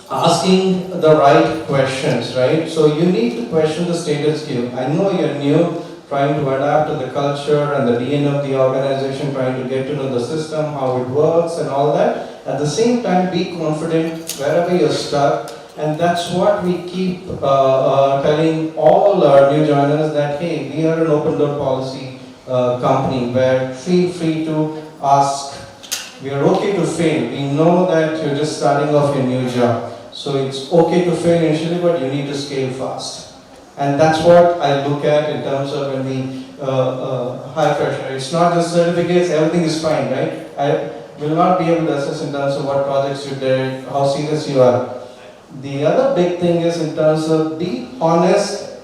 asking the right questions, right? So you need to question the status quo. I know you're new, trying to adapt to the culture and the DNA of the organization, trying to get to know the system, how it works and all that. At the same time, be confident wherever you're stuck. And that's what we keep telling all our new joiners that, hey, we are an open door policy company where feel free to ask. We are okay to fail. We know that you're just starting off your new job. So it's okay to fail initially, but you need to scale fast. And that's what I look at in terms of when we high pressure. It's not just certificates, everything is fine, right? I will not be able to assess in terms of what projects you did, how serious you are. The other big thing is in terms of be honest,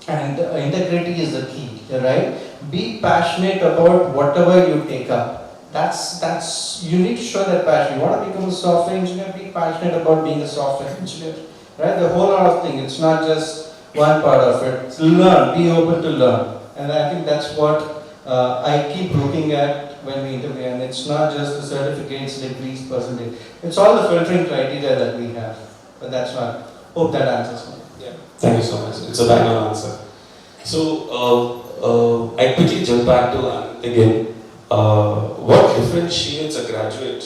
and integrity is the key, right? Be passionate about whatever you take up. That's you need to show that passion. You want to become a software engineer, be passionate about being a software engineer, right? The whole lot of thing. It's not just one part of it. Learn, be open to learn, and I think that's what I keep looking at when we interview. And it's not just the certificates, degrees, percentage. It's all the filtering criteria that we have. But that's not. Hope that answers me. Yeah. Thank you so much. It's a bang on answer. So, I quickly jump back to Anand again. What differentiates a graduate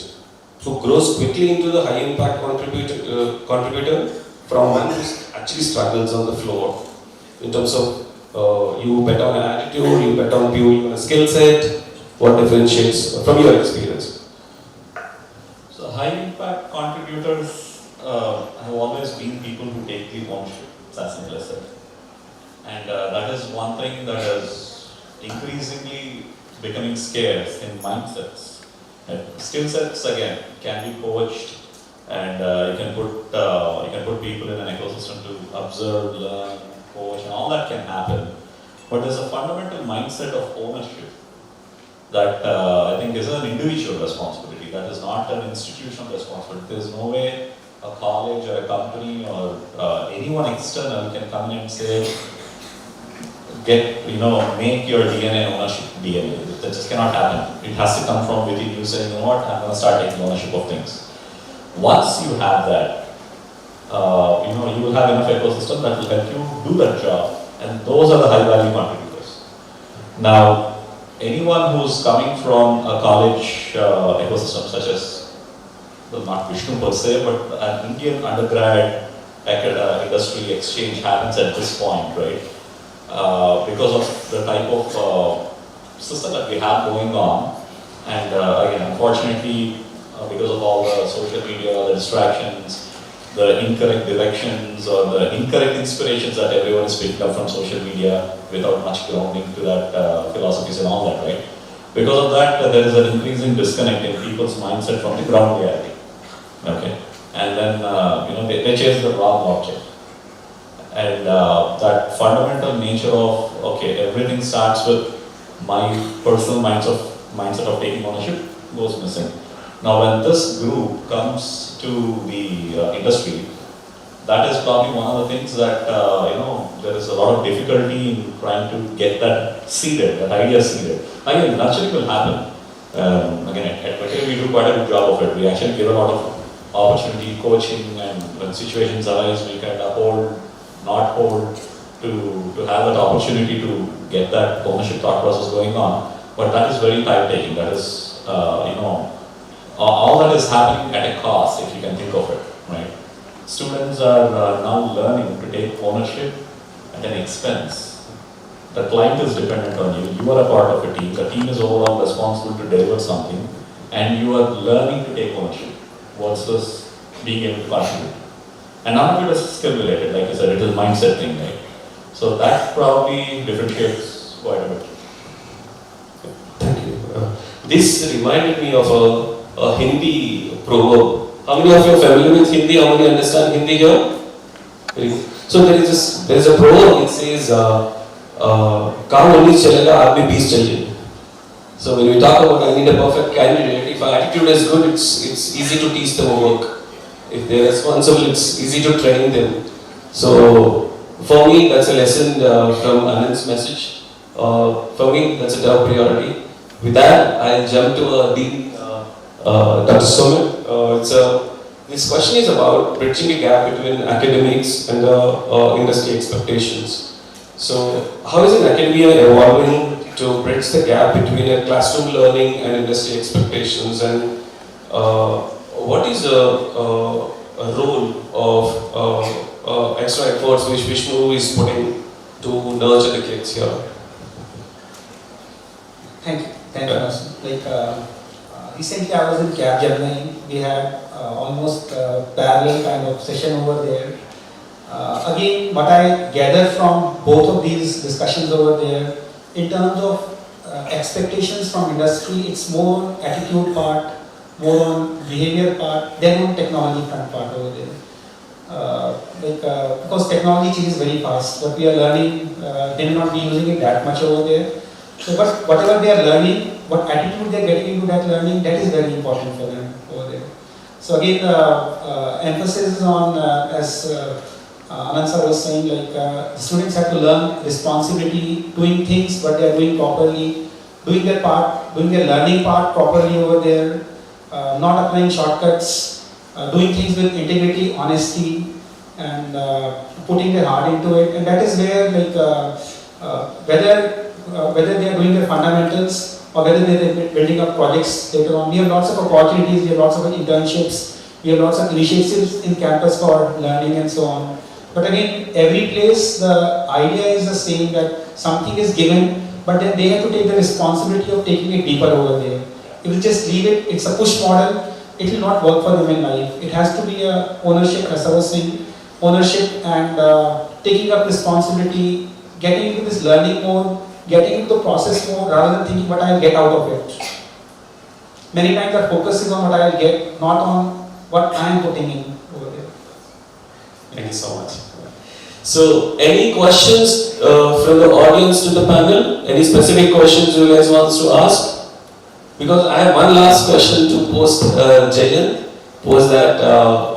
who grows quickly into the high impact contributor from one who actually struggles on the floor in terms of you bet on an attitude, you bet on pure skill set? What differentiates from your experience? So high impact contributors have always been people who take the ownership, as simple as that. And that is one thing that is increasingly becoming scarce in mindsets. Skill sets again can be coached, and you can put people in an ecosystem to observe, learn, coach, and all that can happen. But there's a fundamental mindset of ownership that I think is an individual responsibility. That is not an institutional responsibility. There is no way a college or a company or anyone external can come in and say, make your DNA ownership DNA. That just cannot happen. It has to come from within you saying, you know what, I'm going to start taking ownership of things. Once you have that, you will have enough ecosystem that will help you do that job. And those are the high value contributors. Now, anyone who's coming from a college ecosystem such as, well, not Vishnu per se, but an Indian undergrad industry exchange happens at this point, right? Because of the type of system that we have going on, and again, unfortunately, because of all the social media, the distractions, the incorrect directions, or the incorrect inspirations that everyone is picking up from social media without much grounding to that philosophies and all that, right? Because of that, there is an increasing disconnect in people's mindset from the ground reality. Okay, and then they chase the wrong object. And that fundamental nature of, okay, everything starts with my personal mindset of taking ownership goes missing. Now when this group comes to the industry, that is probably one of the things that, there is a lot of difficulty in trying to get that seeded, that idea seeded. Again, nurturing will happen. Again, at Qentelli we do quite a good job of it. We actually give a lot of opportunity, coaching, and when situations arise, we kind of hold, not hold, to have that opportunity to get that ownership thought process going on. But that is very time-taking. That is, all that is happening at a cost, if you can think of it, right? Students are now learning to take ownership at an expense. The client is dependent on you. You are a part of a team. The team is overall responsible to deliver something, and you are learning to take ownership versus being able to contribute. And none of it is skill related, like I said, it is a mindset thing, right? So that probably differentiates quite a bit. Thank you. This reminded me of a Hindi proverb. How many of you are familiar with Hindi? How many understand Hindi here? So there is a proverb. It says, "Kaam 19 chalega, aadmi 20 chahiye." So when we talk about I need a perfect candidate, if our attitude is good, it's easy to teach them work. If they're responsible, it's easy to train them. So for me, that's a lesson from Anand's message. For me, that's a top priority. With that, I'll jump to Dean, Dr. Sumit. This question is about bridging the gap between academics and industry expectations. So how is academia evolving to bridge the gap between a classroom learning and industry expectations, and what is a role of extra efforts which Vishnu is putting to nurture the kids here? Thank you, Marcin. Recently I was in Capgemini. We had almost parallel kind of session over there. Again, what I gather from both of these discussions over there, in terms of expectations from industry, it's more attitude part, more on behavior part, than on technology front part over there. Because technology changes very fast. What we are learning, they may not be using it that much over there. So, but whatever they are learning, what attitude they are getting into that learning, that is very important for them over there. So again, emphasis is on, as Anand sir was saying, like students have to learn responsibility, doing things what they are doing properly, doing their part, doing their learning part properly over there, not applying shortcuts, doing things with integrity, honesty, and putting their heart into it. And that is where, like, whether they are doing their fundamentals or whether they are building up projects later on. We have lots of opportunities, we have lots of internships, we have lots of initiatives in campus for learning and so on. But again, every place, the idea is the same, that something is given, but then they have to take the responsibility of taking it deeper over there. If you just leave it, it's a push model, it will not work for them in life. It has to be a ownership, as I was saying, ownership and taking up responsibility, getting into this learning mode, getting into the process mode rather than thinking what I'll get out of it. Many times the focus is on what I'll get, not on what I am putting in over there. Thank you so much. So, any questions from the audience to the panel? Any specific questions you guys want to ask? Because I have one last question to post, Jayan. Post that,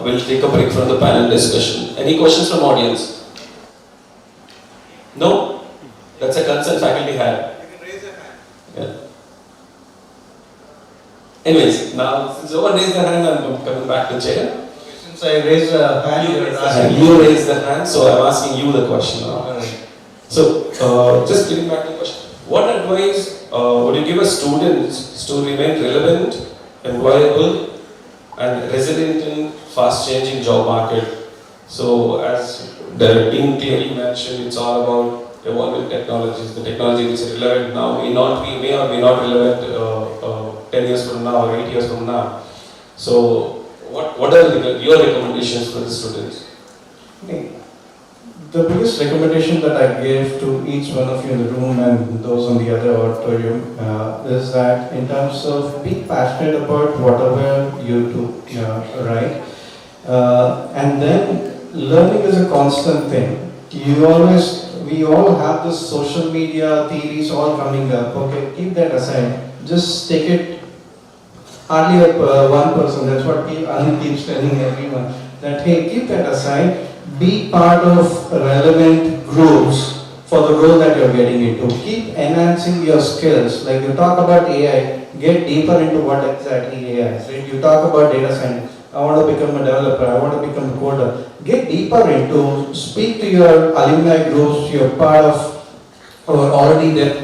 we'll take a break from the panel discussion. Any questions from audience? No? That's a concern faculty had. You can raise your hand. Yeah. Anyways, now since no one raised their hand, I'm coming back to Jayan. Since I raised a hand, you raised the hand, so I'm asking you the question now. So, just getting back to the question. What advice would you give a student to remain relevant, employable, and resilient in fast-changing job market? So, as the team clearly mentioned, it's all about evolving technologies. The technology is relevant now, may or may not relevant 10 years from now or 8 years from now. So, what are your recommendations for the students? Okay. The biggest recommendation that I gave to each one of you in the room and those on the other auditorium is that in terms of be passionate about whatever you do, right? And then learning is a constant thing. We all have this social media theories all coming up. Okay, keep that aside. Just take it hardly up one person. That's what Anand keeps telling everyone. That hey, keep that aside. Be part of relevant groups for the role that you're getting into. Keep enhancing your skills. Like you talk about AI, get deeper into what exactly AI is. Right? You talk about data science. I want to become a developer. I want to become a coder. Get deeper into, speak to your alumni groups you're part of or already there.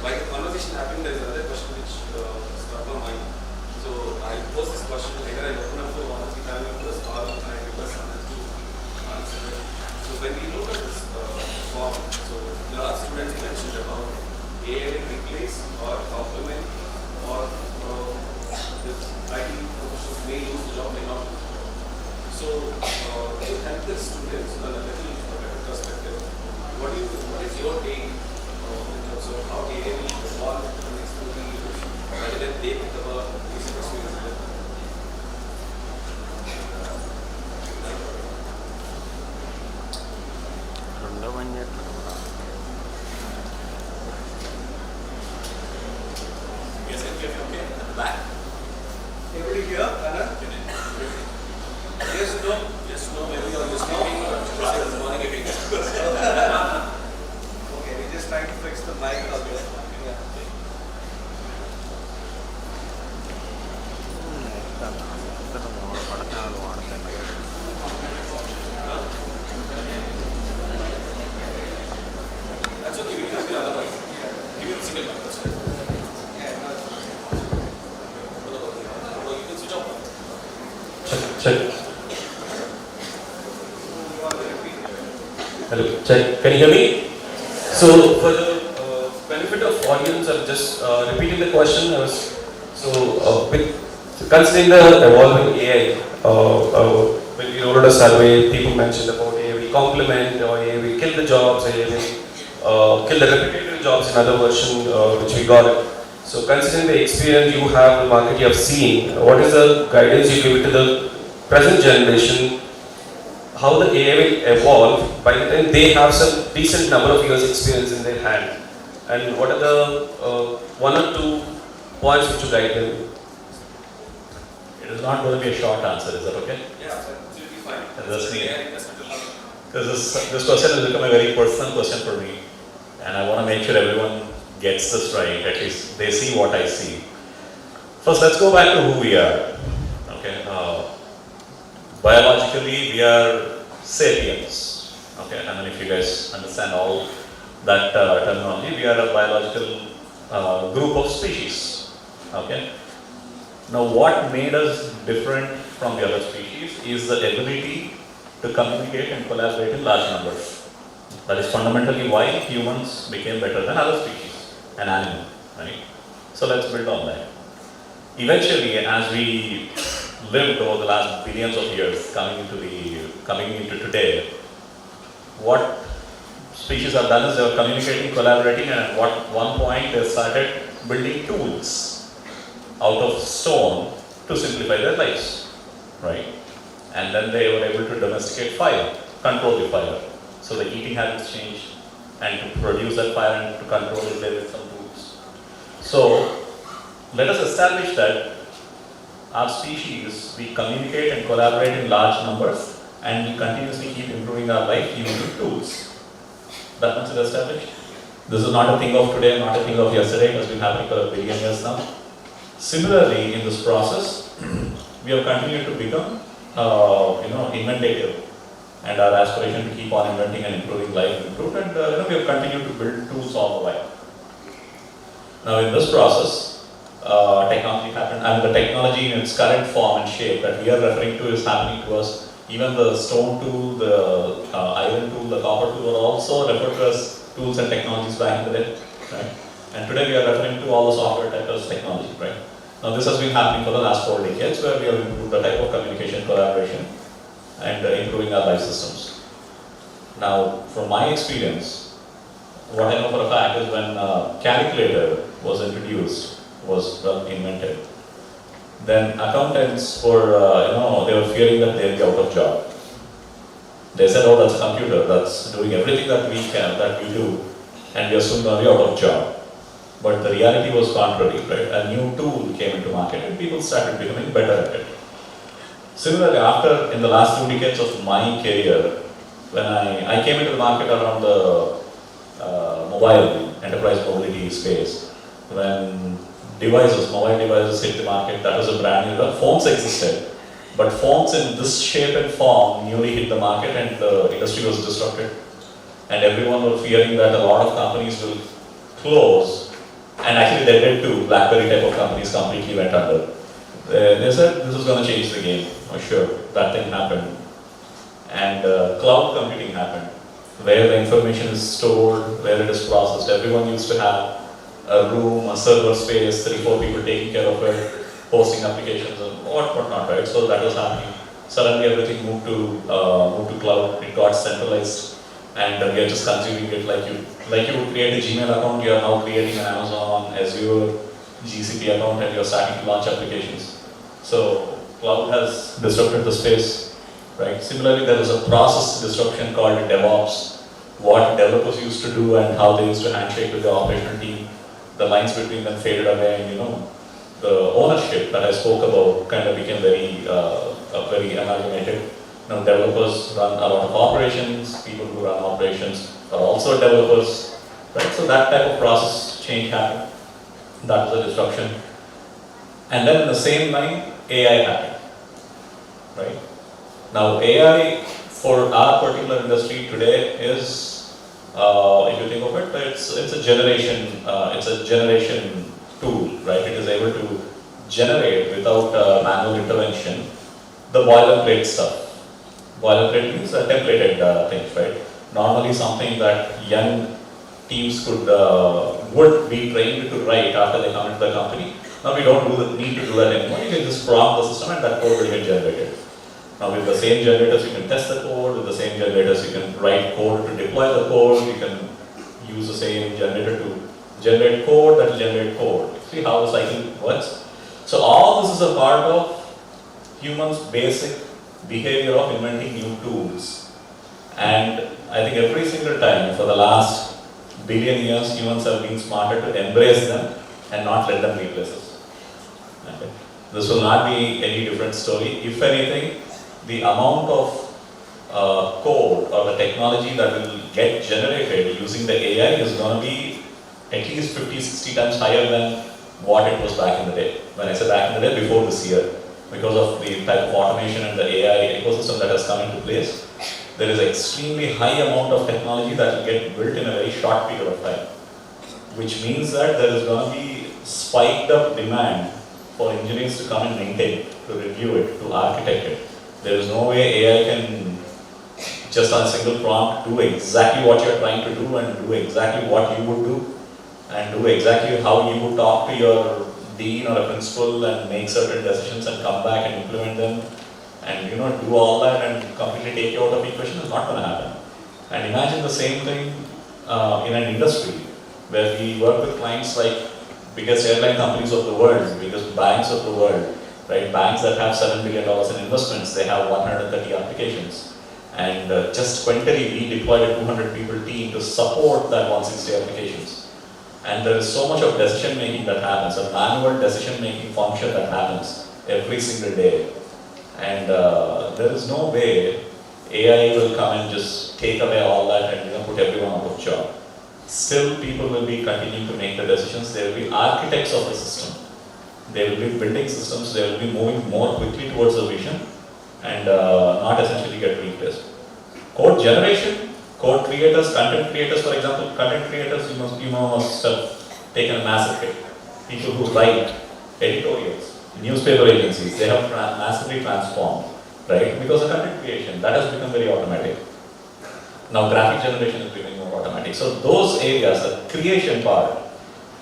While the conversation happened, there is another question which struck my mind. So I pose this question, either I open up for one of the family members or I request someone to answer it. So when we look at this form, so there are students mentioned about AI will replace or complement or the IT professionals may lose the job, may not lose the job. So to help the students on a little better perspective, what is your take in terms of how AI will evolve in the next 2 years rather than they pick up a recent experience? Yes, okay, at the back. Everybody here, Anna? Yes, no, maybe you're just speaking or morning again. Okay, we're just trying to fix the mic out there. Yeah. That's okay, we can do the other one. Give me the single mic, that's right. You can switch off. Check. Hello, check. Can you hear me? So, for the benefit of audience, I'm just repeating the question. Considering the evolving AI, when we wrote a survey, people mentioned about AI will complement, or AI will kill the jobs, AI will kill the repetitive jobs in other version which we got. So, considering the experience you have, the market you have seen, what is the guidance you give to the present generation? How the AI will evolve by the time they have some decent number of years experience in their hand, and what are the 1 or 2 points which you guide them? It is not going to be a short answer, is that okay? Yeah, absolutely fine. Because this question has become a very personal question for me, and I want to make sure everyone gets this right, at least they see what I see. First, let's go back to who we are. Okay, biologically, we are sapiens. Okay, I mean, if you guys understand all that terminology, we are a biological group of species. Okay. Now, what made us different from the other species is the ability to communicate and collaborate in large numbers. That is fundamentally why humans became better than other species, an animal, right? So let's build on that. Eventually, as we lived over the last billions of years, coming into today, what species have done is they were communicating, collaborating, and at one point they started building tools out of stone to simplify their lives, right? And then they were able to domesticate fire, control the fire. So the eating habits changed, and to produce that fire and to control it, they did some tools. So let us establish that our species, we communicate and collaborate in large numbers, and we continuously keep improving our life using tools. That much is established. This is not a thing of today, not a thing of yesterday. It has been happening for a billion years now. Similarly, in this process, we have continued to become, inventive, and our aspiration to keep on inventing and improving life improved, and we have continued to build tools all the while. Now, in this process, technology happened, and the technology in its current form and shape that we are referring to is happening to us. Even the stone tool, the iron tool, the copper tool are also referred to as tools and technologies back in the day, right? And today we are referring to all the software type as technology, right? Now this has been happening for the last 4 decades, where we have improved the type of communication, collaboration, and improving our life systems. Now, from my experience, what I know for a fact is when calculator was introduced, was invented, then accountants were, they were fearing that they'll be out of job. They said, oh, that's a computer, that's doing everything that we can, that we do, and we are soon going to be out of job. But the reality was contrary, right? A new tool came into market and people started becoming better at it. Similarly, in the last 2 decades of my career, when I came into the market around the mobile, enterprise mobility space, when mobile devices hit the market, that was a brand new, phones existed, but phones in this shape and form newly hit the market and the industry was disrupted. And everyone was fearing that a lot of companies will close, and actually they did too. BlackBerry type of companies completely went under. They said this is going to change the game. Oh, sure, that thing happened. And cloud computing happened, where the information is stored, where it is processed. Everyone used to have a room, a server space, 3-4 people taking care of it, hosting applications and whatnot, right? So that was happening. Suddenly everything moved to cloud. It got centralized, and we are just consuming it like you would create a Gmail account. You are now creating an Amazon, Azure, GCP account, and you are starting to launch applications. So cloud has disrupted the space, right? Similarly, there is a process disruption called DevOps. What developers used to do and how they used to handshake with the operational team, the lines between them faded away, and the ownership that I spoke about kind of became very amalgamated. Developers run a lot of operations, people who run operations are also developers, right? So that type of process change happened. That was a disruption. And then in the same line, AI happened, right? Now AI for our particular industry today is, if you think of it, it's a generation tool, right? It is able to generate without manual intervention the boilerplate stuff. Boilerplate means templated things, right? Normally something that young teams would be trained to write after they come into the company. Now we don't need to do that anymore. You can just prompt the system and that code will get generated. Now with the same generators you can test the code, with the same generators you can write code to deploy the code, you can use the same generator to generate code that will generate code. See how the cycle works? So all this is a part of humans' basic behavior of inventing new tools. And I think every single time for the last billion years, humans have been smarter to embrace them and not let them replace us. Okay. This will not be any different story. If anything, the amount of code or the technology that will get generated using the AI is going to be at least 50-60 times higher than what it was back in the day. When I say back in the day, before this year, because of the type of automation and the AI ecosystem that has come into place, there is an extremely high amount of technology that will get built in a very short period of time, which means that there is going to be spiked up demand for engineers to come and maintain, to review it, to architect it. There is no way AI can just on a single prompt do exactly what you're trying to do and do exactly what you would do and do exactly how you would talk to your dean or a principal and make certain decisions and come back and implement them and do all that and completely take you out of the equation is not going to happen. And imagine the same thing in an industry where we work with clients like biggest airline companies of the world, biggest banks of the world, right? Banks that have $7 billion in investments, they have 130 applications. And just Qentelli, we deployed a 200 people team to support that 160 applications. And there is so much of decision making that happens, a manual decision making function that happens every single day. And there is no way AI will come and just take away all that and put everyone out of job. Still, people will be continuing to make the decisions. They will be architects of the system. They will be building systems. They will be moving more quickly towards the vision and not essentially get replaced. Code generation, code creators, content creators, for example, content creators, you must have taken a massive hit. People who write editorials, newspaper agencies, they have massively transformed, right? Because of content creation, that has become very automatic. Now graphic generation is becoming more automatic. So those areas, the creation part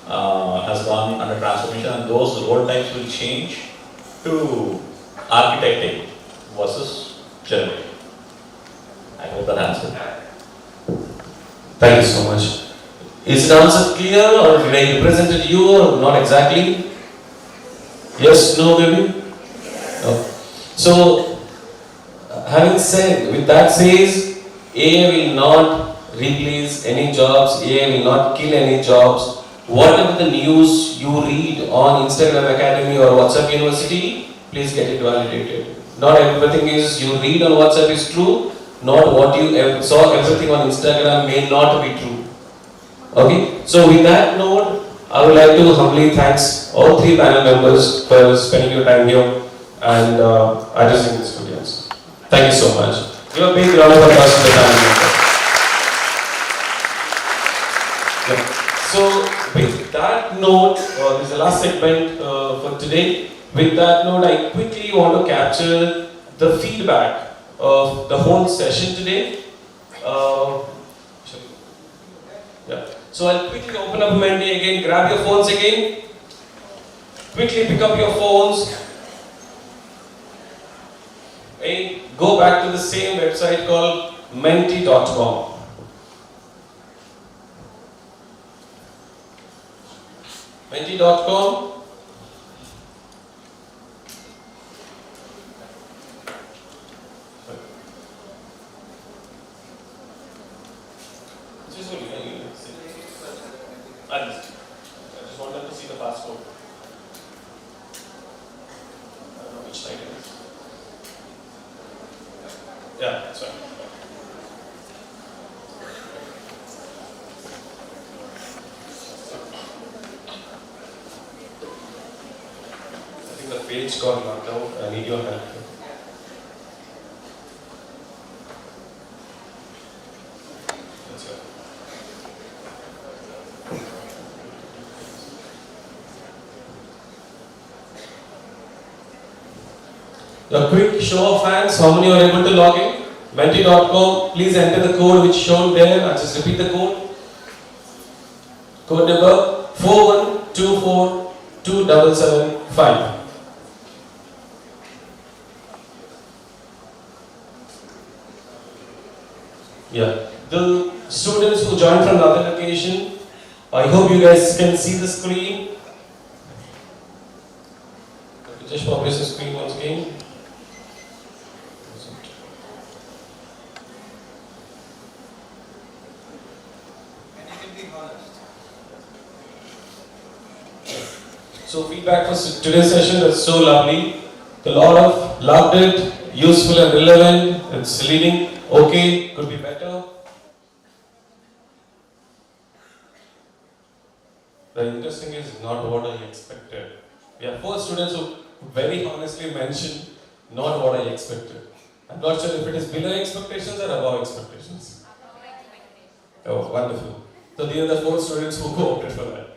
has gone under transformation, and those role types will change to architecting versus generating. I hope that answered. Thank you so much. Is the answer clear, or did I represented you or not exactly? Yes, no, maybe? No. So, having said, with that says, AI will not replace any jobs, AI will not kill any jobs. Whatever the news you read on Instagram Academy or WhatsApp University, please get it validated. Not everything is you read on WhatsApp is true, not what you saw everything on Instagram may not be true. Okay, so with that note, I would like to humbly thanks all three panel members for spending your time here and addressing this audience. Thank you so much. Give a big round of applause to the panel members. Yeah. So with that note, this is the last segment for today. With that note, I quickly want to capture the feedback of the whole session today. Yeah. So I'll quickly open up Mendy again, grab your phones again. Quickly pick up your phones. And go back to the same website called menti.com. Menti.com. I just want them to see the passport. I don't know which side it is. Yeah, that's right. I think the page got knocked out. I need your help. That's right. A quick show of hands, how many are able to log in? Menti.com, please enter the code which is shown there. I'll just repeat the code. Code number 41242775. Yeah. The students who joined from another location, I hope you guys can see the screen. Just publish the screen once again. So feedback for today's session was so lovely. A lot of loved it, useful and relevant, it's leading, okay, could be better. The interesting is not what I expected. We have 4 students who very honestly mentioned not what I expected. I'm not sure if it is below expectations or above expectations. Oh, wonderful. So these are the 4 students who opted for that.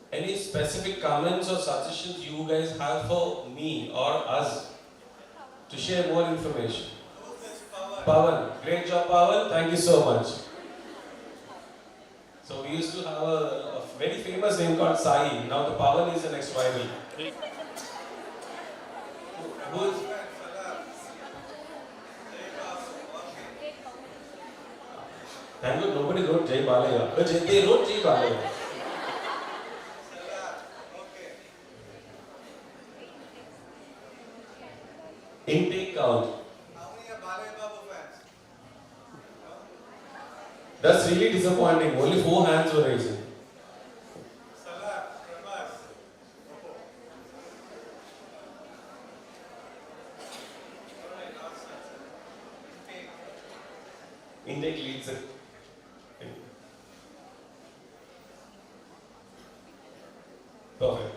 Any specific comments or suggestions you guys have for me or us to share more information? Pawan, great job Pawan, thank you so much. So we used to have a very famous name called Sai, now the Pawan is the next rival. Who is? Thank God nobody wrote Jai Balaya, but they wrote Jai Balaya. Intake count. How many are Balaya Babu fans? That's really disappointing. Only 4 hands were raised. Intake leads it. Perfect.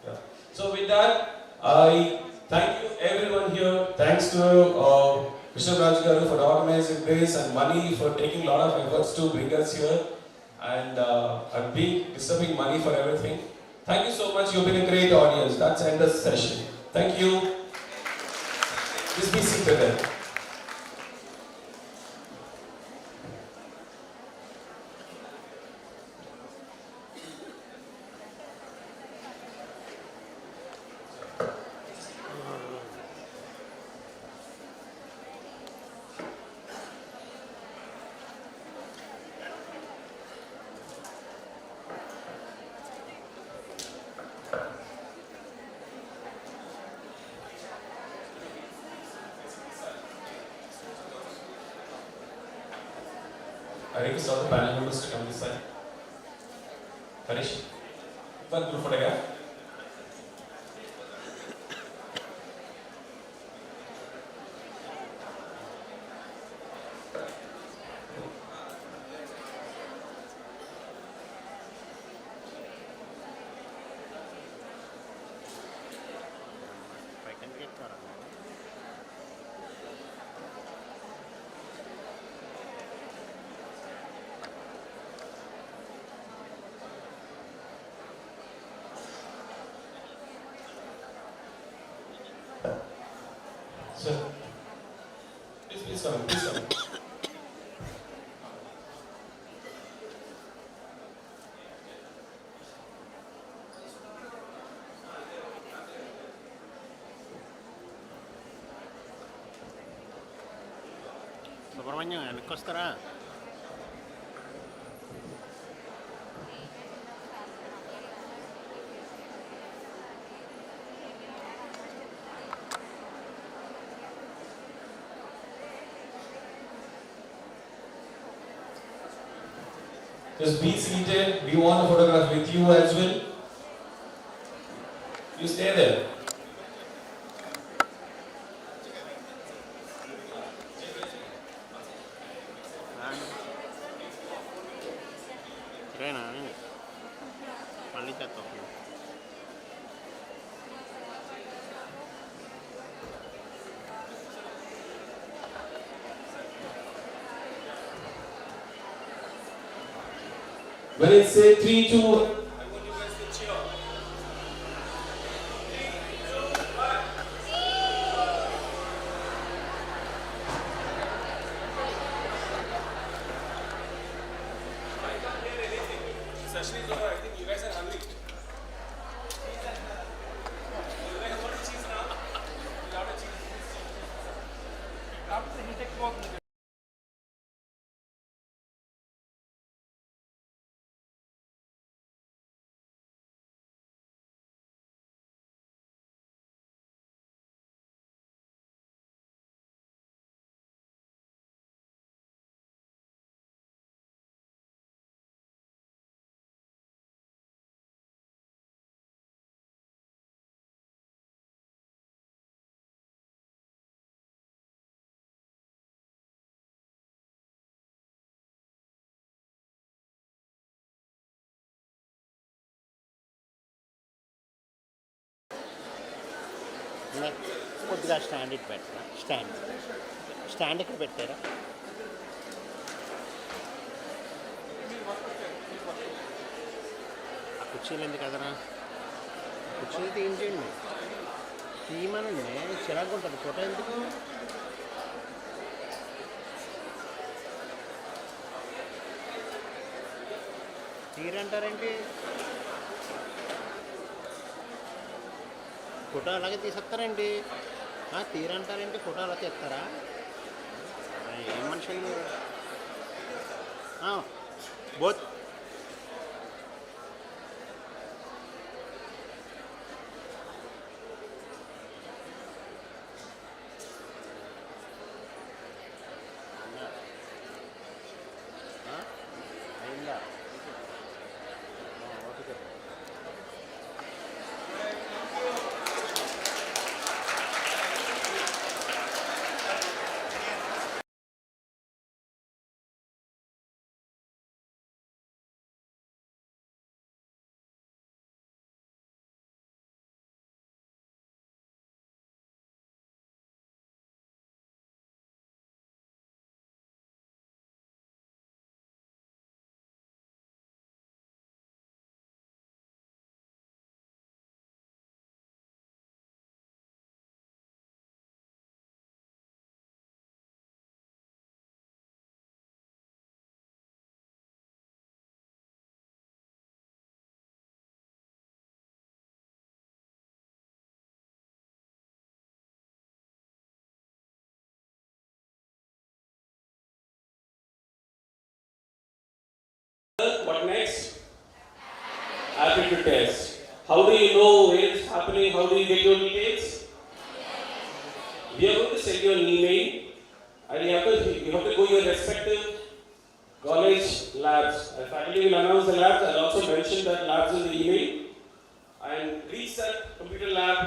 Yeah. So with that, I thank you everyone here. Thanks to Mr. Rajgaru for organizing this and Mani for taking a lot of efforts to bring us here. And I've been disturbing Mani for everything. Thank you so much. You've been a great audience. That's end the session. Thank you. Please be seated then. I request all the panel members to come this side. Harish, one group photograph. Sir, please come, please come. Subrahmanyam వెనక్కి వస్తారా? Just be seated. We want a photograph with you as well. You stay there. సరేనా? మళ్ళీ చేస్తాం. When it say 3, 2, I want you guys to cheer. 3, 2, 1. I can't hear anything. The session is over. I think you guys are hungry. You guys want cheese now? You have a cheese. After he takes walk. కొద్దిగా stand ఇటు పెట్టరా? Stand ఇక్కడ పెట్టారా? ఆ కుర్చీలు ఎందుకు కదరా? కుర్చీలు తీయించండి, తీయమనండి. చిరాకు ఉంటుంది ఫోటో ఎందుకు? తీరంటారేంటి? ఫోటో అలాగే తీసేస్తారండి. తీరంటారేంటి? ఫోటో అలా తీస్తారా? ఏం మనుషులు మీరు? బోత్ అయిందా? Okay. What next? Aptitude test. How do you know where it's happening? How do you get your details? We are going to send you an email, and you have to go your respective college labs. The faculty will announce the labs. I'll also mention that labs in the email. And reach that computer lab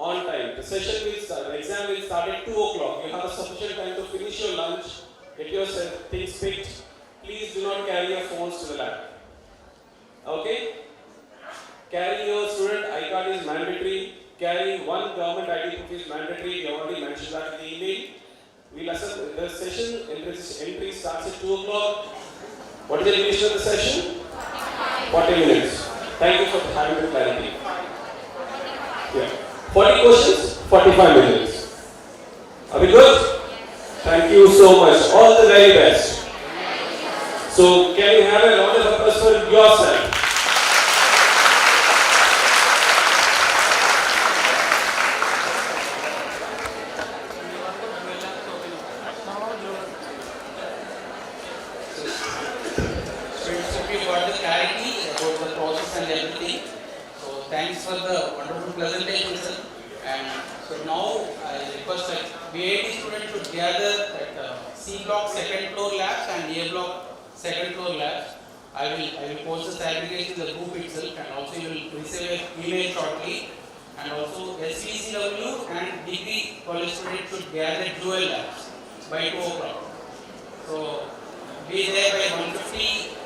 on time. The session will start, the exam will start at 2 o'clock. You have sufficient time to finish your lunch, get your things picked. Please do not carry your phones to the lab. Okay? Carry your student ID card is mandatory. Carry one government ID book is mandatory. We already mentioned that in the email. We'll assemble the session. Entry starts at 2 o'clock. What is the duration of the session? 40 minutes. Thank you for having the clarity. Yeah. 40 questions, 45 minutes. Are we good? Thank you so much. All the very best. So can you have a round of applause for yourself? You got the clarity about the process and everything. So thanks for the wonderful presentation, sir. And so now I request that VIT students should gather at C block second floor labs and A block second floor labs. I will post the segregation in the group itself, and also you will receive an email shortly. And also SVCW and degree college students should gather dual labs by 2 o'clock. So be there by 1:50.